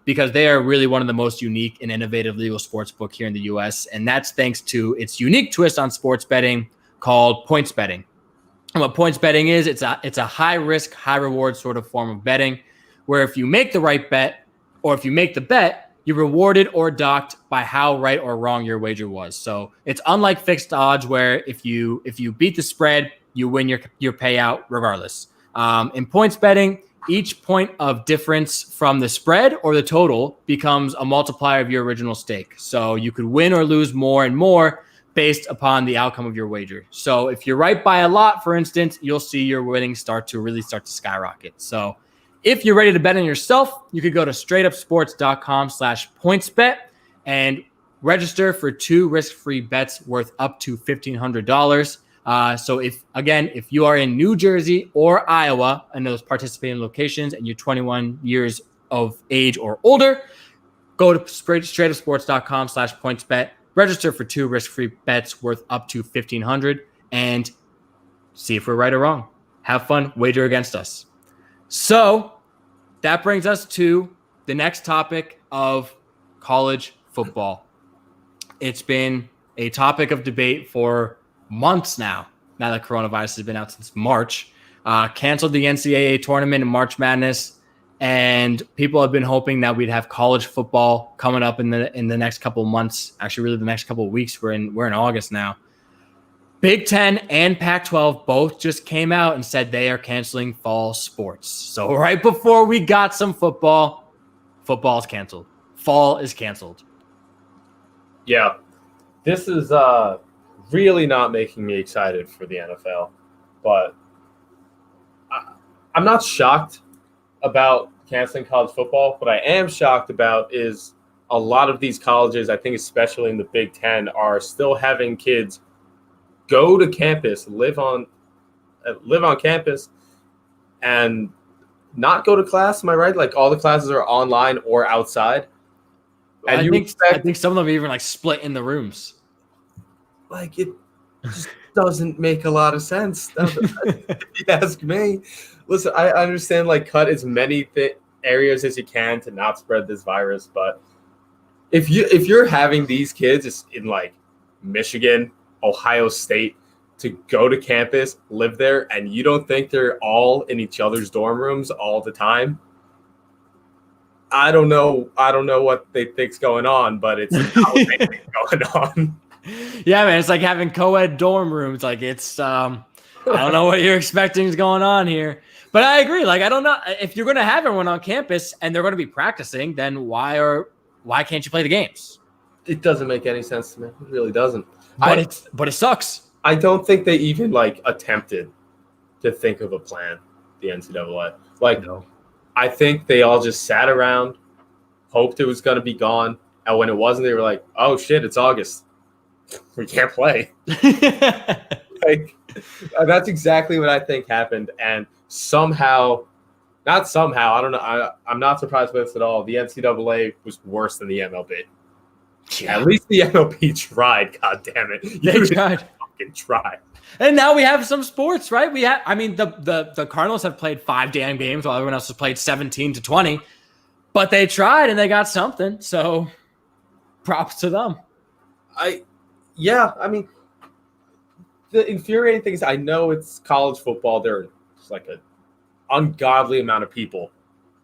because they are really one of the most unique and innovative legal sports book here in the U.S., and that's thanks to its unique twist on sports betting called points betting. And what points betting is, it's a high risk, high reward sort of form of betting, where if you make the right bet or if you make the bet, you're rewarded or docked by how right or wrong your wager was. So it's unlike fixed odds, where if you beat the spread, you win your payout regardless. In points betting, each point of difference from the spread or the total becomes a multiplier of your original stake. So you could win or lose more and more based upon the outcome of your wager. So if you're right by a lot, for instance, you'll see your winnings start to skyrocket. So if you're ready to bet on yourself, you could go to straightupsports.com/pointsbet and register for 2 risk-free bets worth up to $1,500. So if you are in New Jersey or Iowa and those participating locations and you're 21 years of age or older, go to straightupsports.com/pointsbet, register for 2 risk-free bets worth up to $1,500 and see if we're right or wrong. Have fun, wager against us. So that brings us to the next topic of college football. It's been a topic of debate for months now that coronavirus has been out since March. Canceled the NCAA tournament in March Madness, and people have been hoping that we'd have college football coming up in the next couple of months. Actually, really the next couple of weeks. We're in August now. Big Ten and Pac-12 both just came out and said they are canceling fall sports. So right before we got some football is canceled. Fall is canceled. Yeah, this is really not making me excited for the NFL, but I'm not shocked about canceling college football. What I am shocked about is a lot of these colleges, I think especially in the Big Ten, are still having kids go to campus, live on campus, and not go to class. Am I right? Like all the classes are online or outside. And I think some of them even like split in the rooms. Like it just doesn't make a lot of sense. If you ask me. Listen, I understand like cut as many areas as you can to not spread this virus, but if you're having these kids in like Michigan, Ohio State to go to campus, live there, and you don't think they're all in each other's dorm rooms all the time, I don't know what they think's going on, but it's not what they think going on. Yeah, man, it's like having co-ed dorm rooms. Like it's I don't know what you're expecting is going on here. But I agree. Like I don't know if you're going to have everyone on campus and they're going to be practicing, then why can't you play the games? It doesn't make any sense to me. It really doesn't. But it sucks. I don't think they even like attempted to think of a plan, the NCAA. Like No. I think they all just sat around, hoped it was going to be gone, and when it wasn't, they were like, "Oh shit, it's August. We can't play." Like that's exactly what I think happened, and I don't know. I'm not surprised by this at all. The NCAA was worse than the MLB. Yeah. At least the MLB tried. God damn it, They tried. Fucking tried. And now we have some sports, right? The Cardinals have played 5 damn games while everyone else has played 17 to 20, but they tried and they got something. So props to them. The infuriating thing is I know it's college football. There's like an ungodly amount of people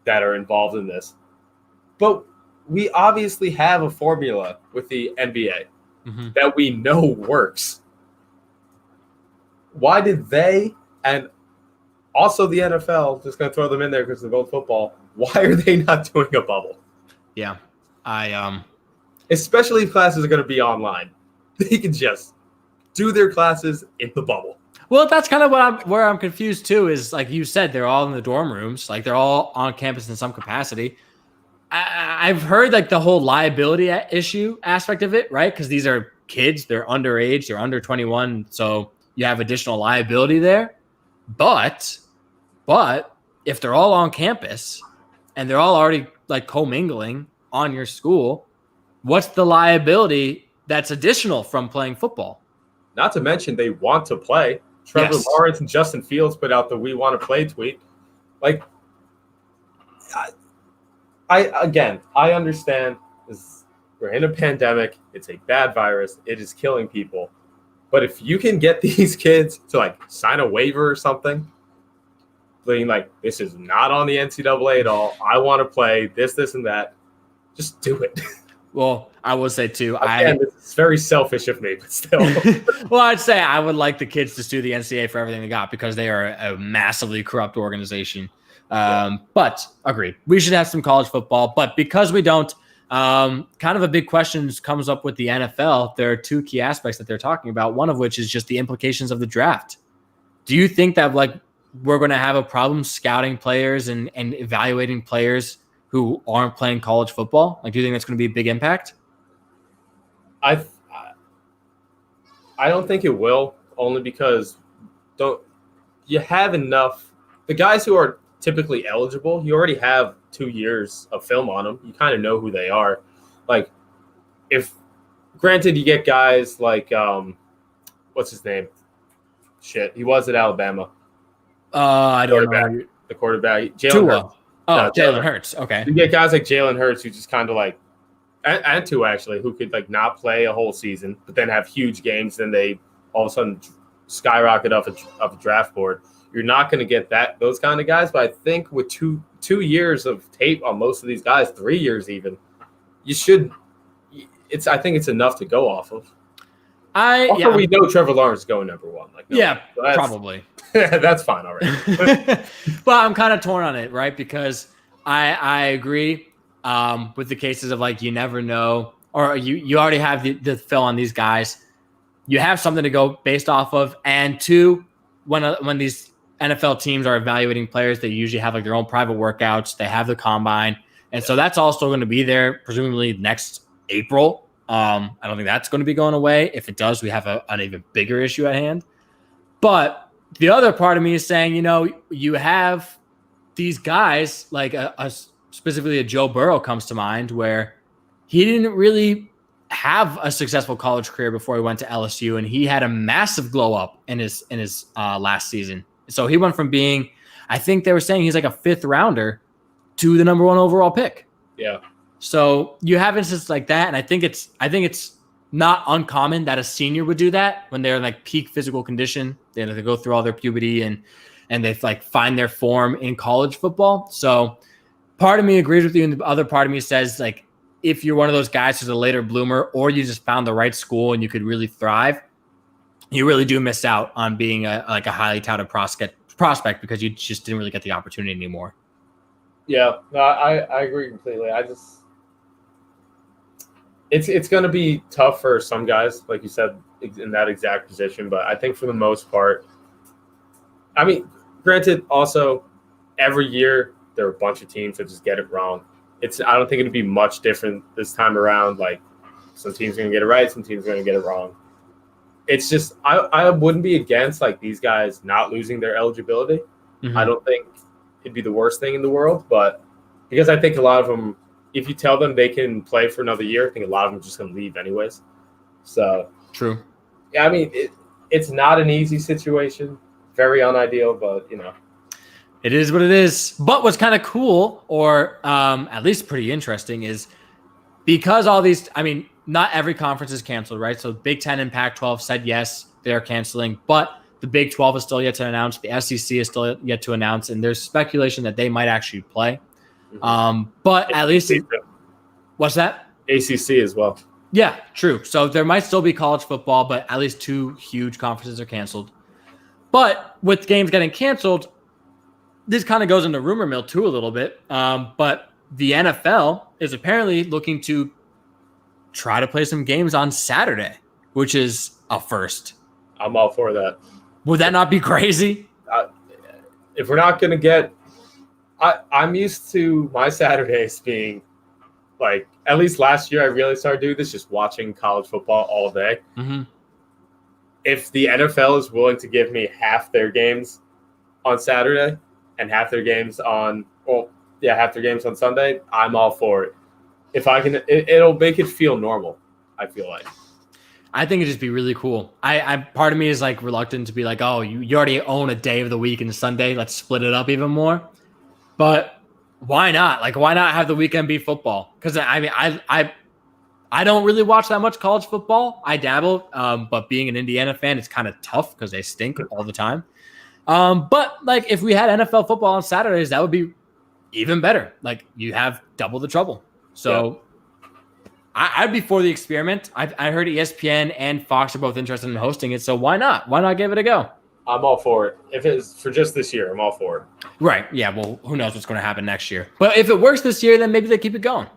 that are involved in this. But we obviously have a formula with the NBA that we know works. Why did they, and also the NFL, just going to throw them in there because they're both football, why are they not doing a bubble? Yeah. Especially if classes are going to be online. They can just do their classes in the bubble. Well, that's kind of where I'm confused too, is like you said, they're all in the dorm rooms. Like they're all on campus in some capacity. I've heard like the whole liability issue aspect of it, right? Because these are kids, they're underage, they're under 21. So you have additional liability there. But if they're all on campus and they're all already like commingling on your school, what's the liability that's additional from playing football? Not to mention they want to play. Trevor Yes. Lawrence and Justin Fields put out the "We Want to Play" tweet. Like, I understand we're in a pandemic. It's a bad virus. It is killing people. But if you can get these kids to like sign a waiver or something, being like, this is not on the NCAA at all. I want to play this, and that. Just do it. Well, I will say too, Again, it's very selfish of me, but still. Well, I'd say I would like the kids to sue the NCAA for everything they got because they are a massively corrupt organization. But agreed, we should have some college football. But because we don't, kind of a big question comes up with the NFL. There are two key aspects that they're talking about, one of which is just the implications of the draft. Do you think that like we're going to have a problem scouting players and evaluating players who aren't playing college football? Like, do you think that's going to be a big impact? I don't think it will, only because you have enough. The guys who are typically eligible, you already have 2 years of film on them. You kind of know who they are. Like, granted, you get guys like what's his name? Shit, he was at Alabama. I don't know. The quarterback, Jalen Hurts. Oh, Jalen Hurts. Okay. You get guys like Jalen Hurts who just kind of like, and Tua actually, who could like not play a whole season, but then have huge games. Then they all of a sudden skyrocket up a draft board. You're not going to get those kind of guys. But I think with two years of tape on most of these guys, 3 years even, you should. I think it's enough to go off of. We know Trevor Lawrence is going number one. Like, no, probably. That's fine already. But I'm kind of torn on it, right? Because I agree with the cases of like you never know, or you already have the fill on these guys. You have something to go based off of, and two, when these NFL teams are evaluating players, they usually have like their own private workouts. They have the combine, and so that's also going to be there presumably next April. I don't think that's going to be going away. If it does, we have an even bigger issue at hand. But the other part of me is saying, you have these guys like specifically a Joe Burrow comes to mind, where he didn't really have a successful college career before he went to LSU, and he had a massive glow up in his last season. So he went from being, I think they were saying he's like a 5th rounder to the number 1 overall pick. Yeah. So you have instances like that, and I think it's not uncommon that a senior would do that when they're in like peak physical condition. They go through all their puberty and they like find their form in college football. So part of me agrees with you, and the other part of me says like if you're one of those guys who's a later bloomer, or you just found the right school and you could really thrive, you really do miss out on being a highly touted prospect because you just didn't really get the opportunity anymore. Yeah, no, I agree completely. It's going to be tough for some guys, like you said, in that exact position. But I think for the most part, I mean, granted, also every year there are a bunch of teams that just get it wrong. I don't think it'd be much different this time around. Like some teams are going to get it right, some teams are going to get it wrong. It's just I wouldn't be against like these guys not losing their eligibility. Mm-hmm. I don't think it'd be the worst thing in the world, but because I think a lot of them, if you tell them they can play for another year, I think a lot of them are just going to leave anyways. So true. Yeah, I mean, it's not an easy situation, very unideal, but it is what it is. But what's kind of cool, or at least pretty interesting, is because all these, I mean, not every conference is canceled, right? So Big Ten and Pac-12 said yes, they're canceling, but the Big 12 is still yet to announce. The SEC is still yet to announce, and there's speculation that they might actually play. Mm-hmm. But at least, what's that? ACC as well. Yeah, true. So there might still be college football, but at least 2 huge conferences are canceled. But with games getting canceled, this kind of goes into rumor mill too a little bit. But the NFL is apparently looking to try to play some games on Saturday, which is a first. I'm all for that. Would that not be crazy? If we're not going to get I'm used to my Saturdays being like, at least last year I really started doing this, just watching college football all day. Mm-hmm. If the NFL is willing to give me half their games on Saturday and half their games on Sunday, I'm all for it. If I can, it'll make it feel normal, I feel like. I think it'd just be really cool. I part of me is like reluctant to be like, oh, you already own a day of the week and Sunday. Let's split it up even more. But why not? Like, why not have the weekend be football? Because I mean, I don't really watch that much college football. I dabble, but being an Indiana fan, it's kind of tough because they stink all the time. But like, if we had NFL football on Saturdays, that would be even better. Like, you have double the trouble. So I'd be for the experiment. I heard ESPN and Fox are both interested in hosting it. So why not? Why not give it a go? I'm all for it. If it's for just this year, I'm all for it. Right. Yeah. Well, who knows what's going to happen next year? But if it works this year, then maybe they keep it going.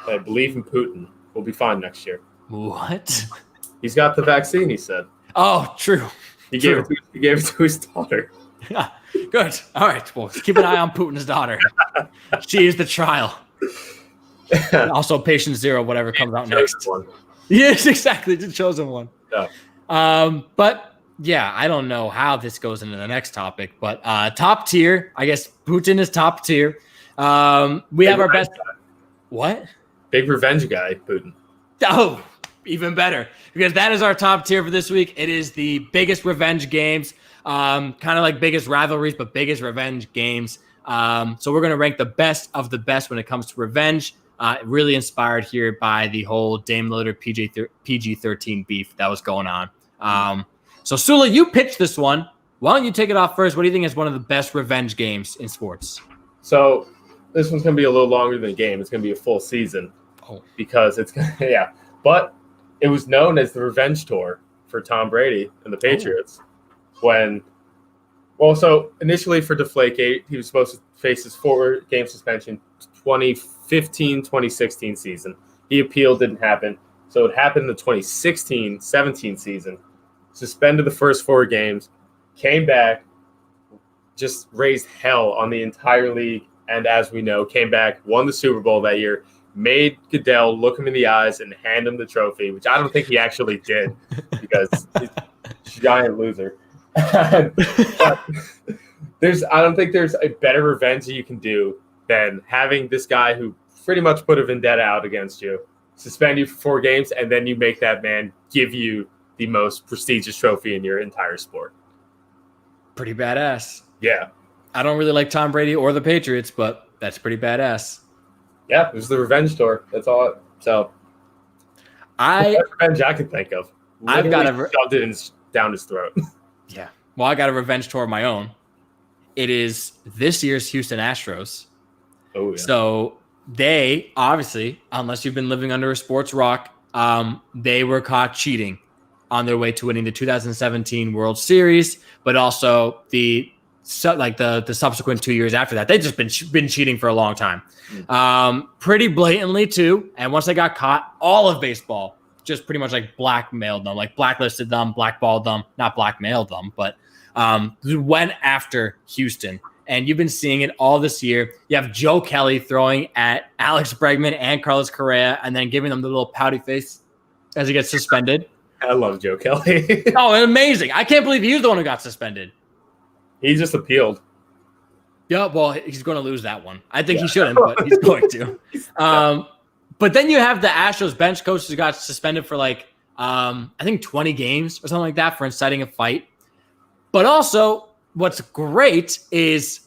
I believe in Putin. We'll be fine next year. What? He's got the vaccine, he said. Oh, true. He gave it to his daughter. Yeah. Good. All right. Well, keep an eye on Putin's daughter. She is the trial. Also, patient zero, whatever comes out next. One. Yes, exactly. The chosen one. Yeah. But yeah, I don't know how this goes into the next topic, but top tier, I guess Putin is top tier. We have our best. Guy. What? Big revenge guy, Putin. Oh, even better, because that is our top tier for this week. It is the biggest revenge games, kind of like biggest rivalries, but biggest revenge games. So we're going to rank the best of the best when it comes to revenge. Really inspired here by the whole Dame Lillard PG-13 beef that was going on. So Sula, you pitched this one. Why don't you take it off first? What do you think is one of the best revenge games in sports? So this one's going to be a little longer than a game. It's going to be a full season because it's But it was known as the revenge tour for Tom Brady and the Patriots so initially for Deflategate, he was supposed to face his 4-game suspension 2015-2016 season. He appealed, didn't happen. So it happened in the 2016-17 season. Suspended the first 4 games, came back, just raised hell on the entire league, and as we know, came back, won the Super Bowl that year, made Goodell look him in the eyes and hand him the trophy, which I don't think he actually did because he's a giant loser. But I don't think there's a better revenge that you can do than having this guy who pretty much put a vendetta out against you, suspend you for 4 games, and then you make that man give you the most prestigious trophy in your entire sport. Pretty badass. Yeah. I don't really like Tom Brady or the Patriots, but that's pretty badass. Yeah, it was the revenge tour. That's all. So, revenge I can think of. I've got shoved it down his throat. Yeah. Well, I got a revenge tour of my own. It is this year's Houston Astros. Oh, yeah. So they obviously, unless you've been living under a sports rock, they were caught cheating on their way to winning the 2017 World Series, but also the subsequent 2 years after that. They've just been cheating for a long time. Pretty blatantly too. And once they got caught, all of baseball just pretty much like blackmailed them, like blacklisted them, blackballed them, not blackmailed them, but went after Houston. And you've been seeing it all this year. You have Joe Kelly throwing at Alex Bregman and Carlos Correa and then giving them the little pouty face as he gets suspended. I love Joe Kelly. Oh, amazing. I can't believe he was the one who got suspended. He just appealed. Yeah, well, he's going to lose that one. I think he shouldn't, but he's going to. But then you have the Astros bench coach who got suspended for I think 20 games or something like that for inciting a fight. But also, what's great is,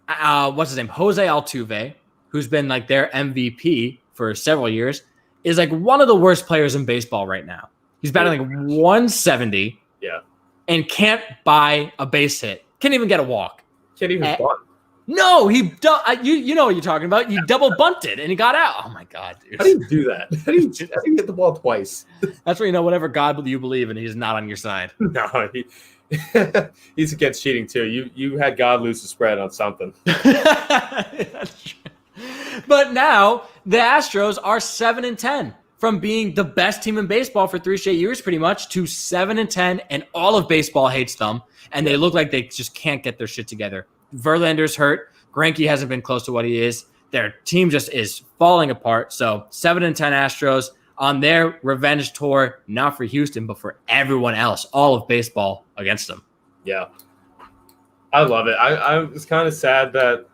what's his name? Jose Altuve, who's been their MVP for several years, is one of the worst players in baseball right now. He's batting 170. Yeah. And can't buy a base hit. Can't even get a walk. Can't even bunt. No, you know what you're talking about. You double bunted and he got out. Oh my God, dude. How do you do that? How do you hit the ball twice? That's where you know whatever God you believe in, he's not on your side. No, he's against cheating too. You had God lose the spread on something. That's true. But now the Astros are 7-10 from being the best team in baseball for 3 straight years, pretty much, to 7-10, and all of baseball hates them, and they look like they just can't get their shit together. Verlander's hurt. Greinke hasn't been close to what he is. Their team just is falling apart. So 7-10 Astros on their revenge tour, not for Houston, but for everyone else, all of baseball against them. Yeah. I love it. I was kind of sad that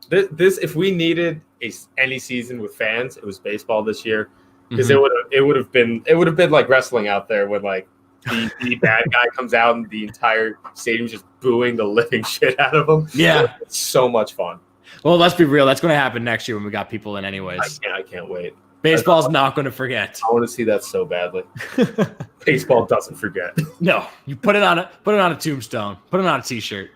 this if we needed any season with fans, it was baseball this year. because it would have been like wrestling out there when like the bad guy comes out and the entire stadium's just booing the living shit out of him. Yeah. It's so much fun. Well, let's be real. That's going to happen next year when we got people in anyways. I can't wait. Baseball's not going to forget. I want to see that so badly. Baseball doesn't forget. No, you put it on a tombstone. Put it on a T-shirt.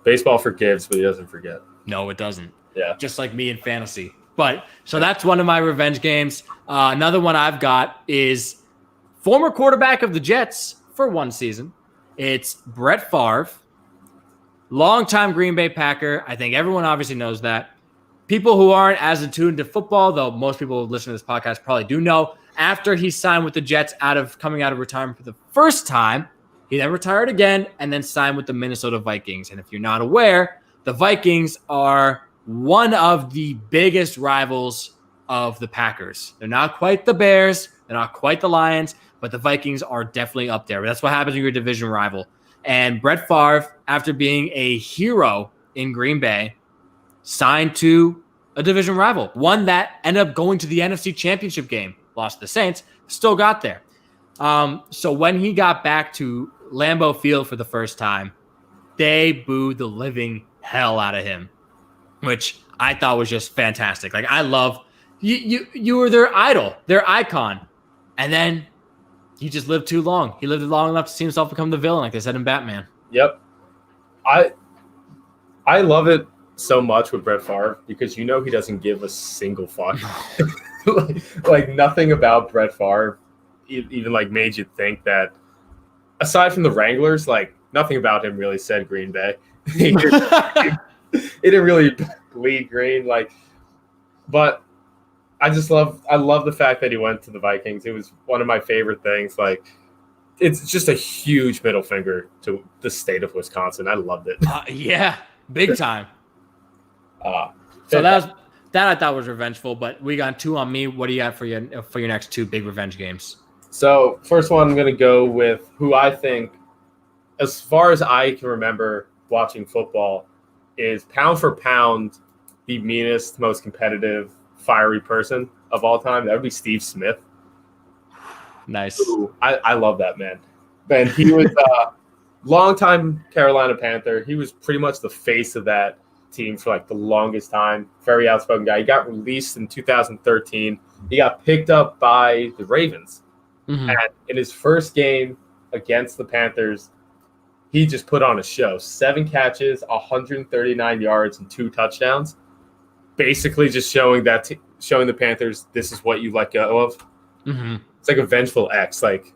Baseball forgives, but he doesn't forget. No, it doesn't. Yeah. Just like me in fantasy. But so that's one of my revenge games. Another one I've got is former quarterback of the Jets for one season. It's Brett Favre, longtime Green Bay Packer. I think everyone obviously knows that. People who aren't as attuned to football, though most people who listen to this podcast probably do know, after he signed with the Jets coming out of retirement for the first time, he then retired again and then signed with the Minnesota Vikings. And if you're not aware, the Vikings are one of the biggest rivals of the Packers. They're not quite the Bears. They're not quite the Lions, but the Vikings are definitely up there. That's what happens when you're a division rival. And Brett Favre, after being a hero in Green Bay, signed to a division rival, one that ended up going to the NFC Championship game, lost to the Saints, still got there. So when he got back to Lambeau Field for the first time, they booed the living hell out of him, which I thought was just fantastic. Like, I love you were their idol, their icon, and then he just lived too long. He lived long enough to see himself become the villain, like they said in Batman. Yep. I love it so much with Brett Favre because he doesn't give a single fuck. like nothing about Brett Favre even like made you think that, aside from the Wranglers, like nothing about him really said Green Bay. He didn't really bleed green, but I love the fact that he went to the Vikings. It was one of my favorite things. Like, it's just a huge middle finger to the state of Wisconsin. I loved it. Yeah, big time. So that I thought was revengeful, but we got two on me. What do you got for your next two big revenge games? So first one, I'm going to go with who I think, as far as I can remember watching football, is pound for pound the meanest, most competitive, fiery person of all time. That would be Steve Smith. Nice. Ooh, I love that man. And he was a longtime Carolina Panther. He was pretty much the face of that team for like the longest time. Very outspoken guy. He got released in 2013. He got picked up by the Ravens. Mm-hmm. And in his first game against the Panthers, he just put on a show. 7 catches, 139 yards, and 2 touchdowns. Basically just showing the Panthers, this is what you let go of. Mm-hmm. It's like a vengeful ex. Like,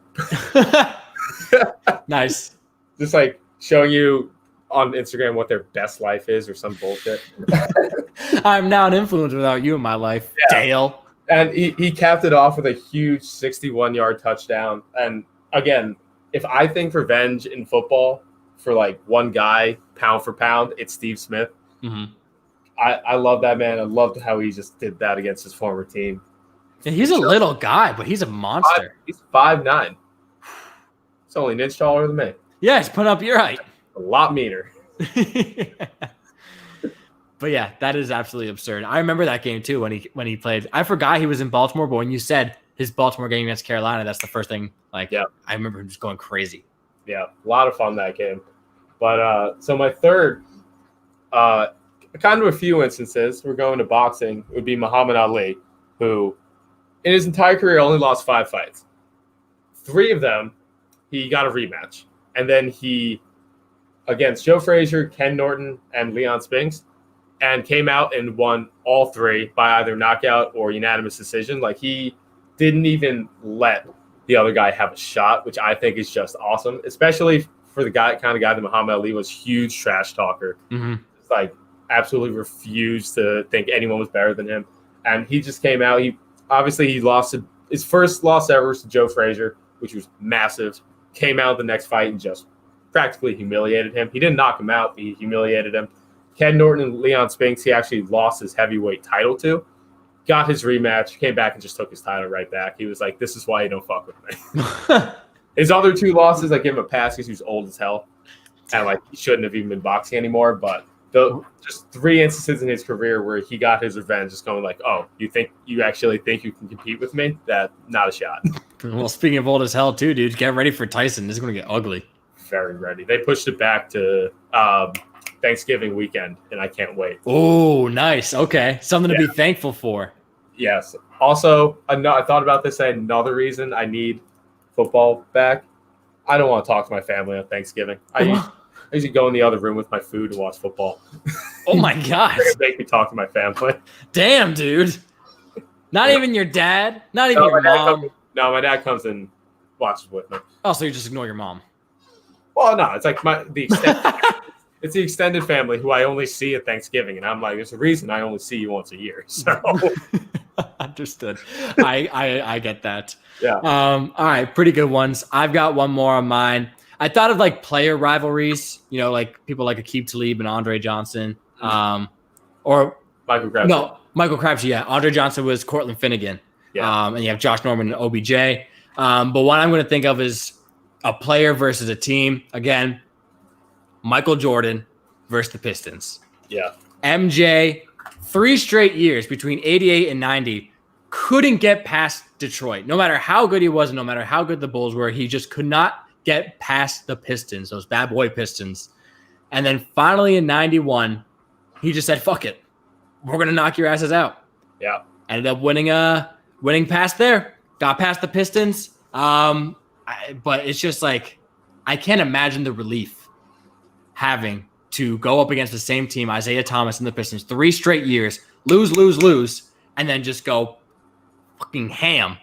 nice. Just like showing you on Instagram what their best life is or some bullshit. I'm now an influencer without you in my life, yeah. Dale. And he capped it off with a huge 61-yard touchdown. And again, if I think revenge in football for like one guy, pound for pound, it's Steve Smith. Mm-hmm. I love that man. I loved how he just did that against his former team. And he's a little guy, but he's a monster. He's 5'9". He's only an inch taller than me. Yeah, he's put up your height. A lot meaner. But yeah, that is absolutely absurd. I remember that game too when he played. I forgot he was in Baltimore, but when you said his Baltimore game against Carolina, that's the first thing. Like, yeah, I remember him just going crazy. Yeah, a lot of fun that game. But so my third, kind of a few instances, we're going to boxing, would be Muhammad Ali, who in his entire career only lost 5 fights. 3 of them, he got a rematch. And then he, against Joe Frazier, Ken Norton, and Leon Spinks, and came out and won all 3 by either knockout or unanimous decision. Like, he didn't even let the other guy have a shot, which I think is just awesome, especially for the kind of guy that Muhammad Ali was. Huge trash talker. Mm-hmm. It's like absolutely refused to think anyone was better than him. And he just came out. He lost his first loss ever to Joe Frazier, which was massive. Came out the next fight and just practically humiliated him. He didn't knock him out, but he humiliated him. Ken Norton and Leon Spinks, he actually lost his heavyweight title to. Got his rematch, came back and just took his title right back. He was like, this is why you don't fuck with me. His other 2 losses, I give him a pass because he was old as hell. And like, he shouldn't have even been boxing anymore. But Just 3 instances in his career where he got his revenge, just going like, "Oh, you actually think you can compete with me? That not a shot." Well, speaking of old as hell, too, dude, get ready for Tyson. This is going to get ugly. Very ready. They pushed it back to Thanksgiving weekend, and I can't wait. Oh, nice. Okay, something to be thankful for. Yes. Also, I thought about this. Another reason I need football back. I don't want to talk to my family on Thanksgiving. I usually go in the other room with my food and watch football. Oh my gosh. Make me talk to my family. Damn, dude. Not even your dad? Not even your mom? My dad comes and watches with me. Oh, so you just ignore your mom? Well, no, it's like it's the extended family who I only see at Thanksgiving, and I'm like, there's a reason I only see you once a year. So understood. I get that. Yeah. All right, pretty good ones. I've got one more on mine. I thought of like player rivalries, like people like Aqib Talib and Andre Johnson, or Michael Crabtree. No, Michael Crabtree. Yeah, Andre Johnson was Cortland Finnegan. Yeah. And you have Josh Norman and OBJ. But what I'm going to think of is a player versus a team. Again, Michael Jordan versus the Pistons. Yeah. MJ, 3 straight years between 88 and 90, couldn't get past Detroit. No matter how good he was, no matter how good the Bulls were, he just could not get past the Pistons, those bad boy Pistons. And then finally in 91, he just said, fuck it. We're going to knock your asses out. Yeah. Ended up winning past there. Got past the Pistons. But it's just like, I can't imagine the relief having to go up against the same team, Isaiah Thomas and the Pistons, 3 straight years, lose, and then just go fucking ham.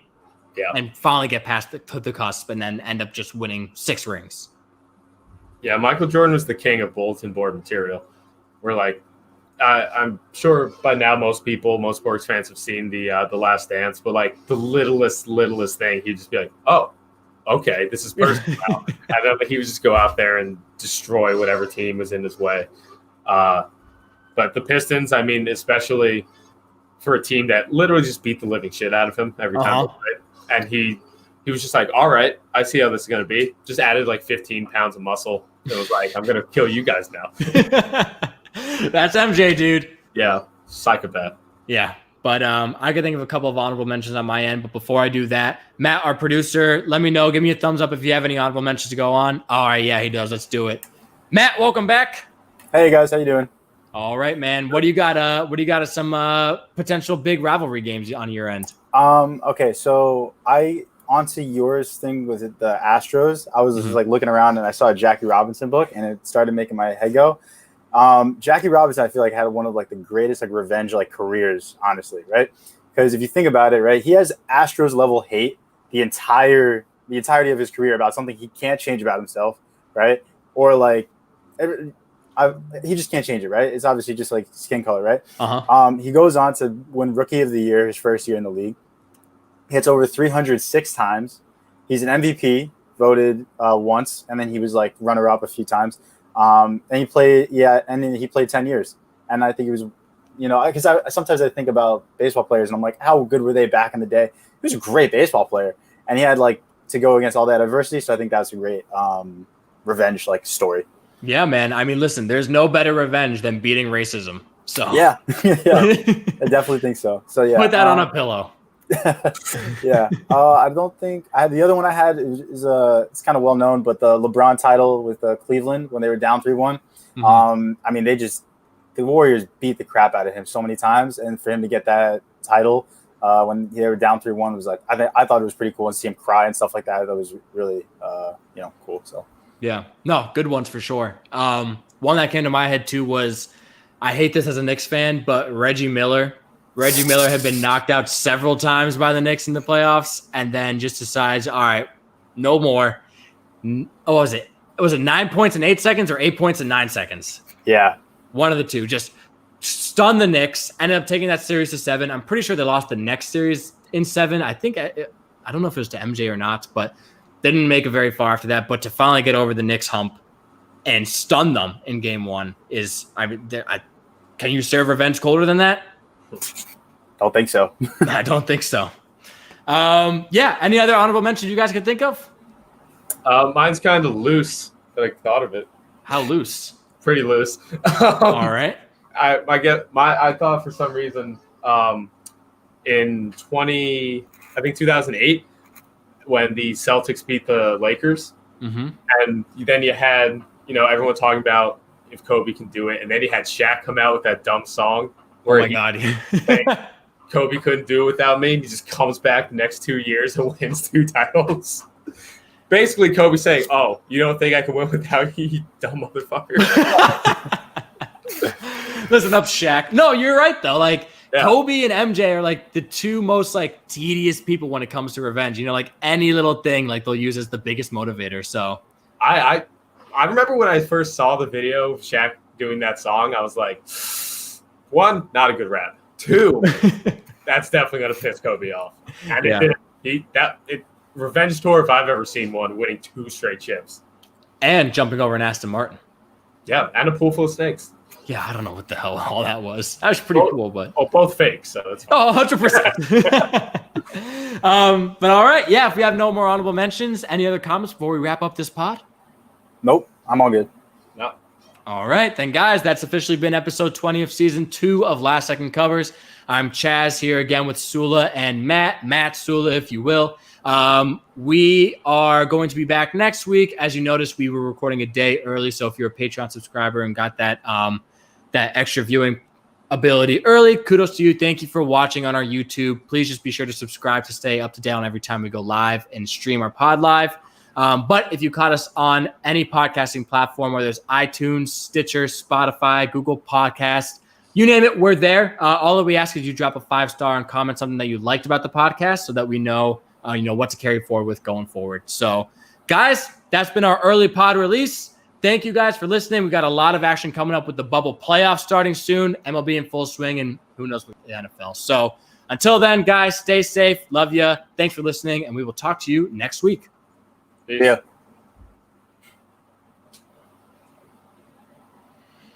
Yeah. And finally get past the cusp and then end up just winning 6 rings. Yeah, Michael Jordan was the king of bulletin board material. We're like, I'm sure by now most sports fans have seen the Last Dance, but like the littlest thing, he'd just be like, oh, okay, this is personal now. And then he would just go out there and destroy whatever team was in his way. But the Pistons, I mean, especially for a team that literally just beat the living shit out of him every time they played. And he was just like, all right, I see how this is going to be. Just added like 15 pounds of muscle. It was like, I'm going to kill you guys now. That's MJ, dude. Yeah, psychopath. Yeah, but I could think of a couple of honorable mentions on my end. But before I do that, Matt, our producer, let me know. Give me a thumbs up if you have any honorable mentions to go on. All right, yeah, he does. Let's do it. Matt, welcome back. Hey, guys. How you doing? All right, man. What do you got? What do you got? Some potential big rivalry games on your end? Okay, so onto yours thing with the Astros. I was just like looking around and I saw a Jackie Robinson book and it started making my head go. Jackie Robinson, I feel like had one of like the greatest like revenge like careers, honestly, right? Because if you think about it, right, he has Astros level hate the entirety of his career about something he can't change about himself, right? Or like he just can't change it, right? It's obviously just like skin color, right? He goes on to win Rookie of the Year his first year in the league. He hits over 306 times. He's an MVP, voted once, and then he was like runner-up a few times. And he played 10 years. And I think he was, because sometimes I think about baseball players and I'm like, how good were they back in the day? He was a great baseball player, and he had like to go against all that adversity. So I think that's a great revenge like story. Yeah, man. I mean, listen, there's no better revenge than beating racism. So yeah, I definitely think so. So yeah, put that on a pillow. Yeah, I don't think I had the other one I had is it's kind of well known, but the LeBron title with Cleveland when they were down 3-1. I mean, the Warriors beat the crap out of him so many times, and for him to get that title when they were down 3-1 was like I thought it was pretty cool, and see him cry and stuff like that. That was really cool. So yeah, no, good ones for sure. One that came to my head too was, I hate this as a Knicks fan, but Reggie Miller. Reggie Miller had been knocked out several times by the Knicks in the playoffs, and then just decides, all right, no more. What was it? Was it 9 points in 8 seconds or 8 points in 9 seconds? Yeah. One of the two. Just stunned the Knicks, ended up taking that series to 7. I'm pretty sure they lost the next series in 7. I think, I don't know if it was to MJ or not, but they didn't make it very far after that. But to finally get over the Knicks hump and stun them in game 1 is, can you serve revenge colder than that? Don't think so. I don't think so. Yeah. Any other honorable mentions you guys could think of? Mine's kind of loose, but I thought of it. How loose? pretty loose. All right. I thought for some reason in 2008 when the Celtics beat the Lakers, and then you had everyone talking about if Kobe can do it, and then you had Shaq come out with that dumb song where Kobe couldn't do it without me, and he just comes back the next 2 years and wins 2 titles. Basically, Kobe saying, "Oh, you don't think I can win without you, you dumb motherfucker?" Listen up, Shaq. No, you're right though. Like Kobe and MJ are like the two most like tedious people when it comes to revenge. Like any little thing, like they'll use as the biggest motivator. So I remember when I first saw the video of Shaq doing that song, I was like, 1, not a good rap. 2, that's definitely gonna piss Kobe off. And revenge tour if I've ever seen one, winning 2 straight chips. And jumping over an Aston Martin. Yeah, and a pool full of snakes. Yeah, I don't know what the hell all that was. That was pretty cool, but both fake, so it's fine. 100%. But all right, yeah. If we have no more honorable mentions, any other comments before we wrap up this pod? Nope, I'm all good. No. All right, then, guys, that's officially been episode 20 of season 2 of Last Second Covers. I'm Chaz here again with Sula and Matt Sula, if you will. We are going to be back next week. As you noticed, we were recording a day early, so if you're a Patreon subscriber and got that extra viewing ability early, kudos to you. Thank you for watching on our YouTube. Please just be sure to subscribe to stay up to date on every time we go live and stream our pod live. But if you caught us on any podcasting platform, whether it's iTunes, Stitcher, Spotify, Google Podcasts, you name it, we're there. All that we ask is you drop a 5-star and comment something that you liked about the podcast so that we know what to carry forward with going forward. So, guys, that's been our early pod release. Thank you guys for listening. We got a lot of action coming up with the bubble playoffs starting soon, MLB in full swing, and who knows with the NFL. So until then, guys, stay safe. Love you. Thanks for listening, and we will talk to you next week. Yeah.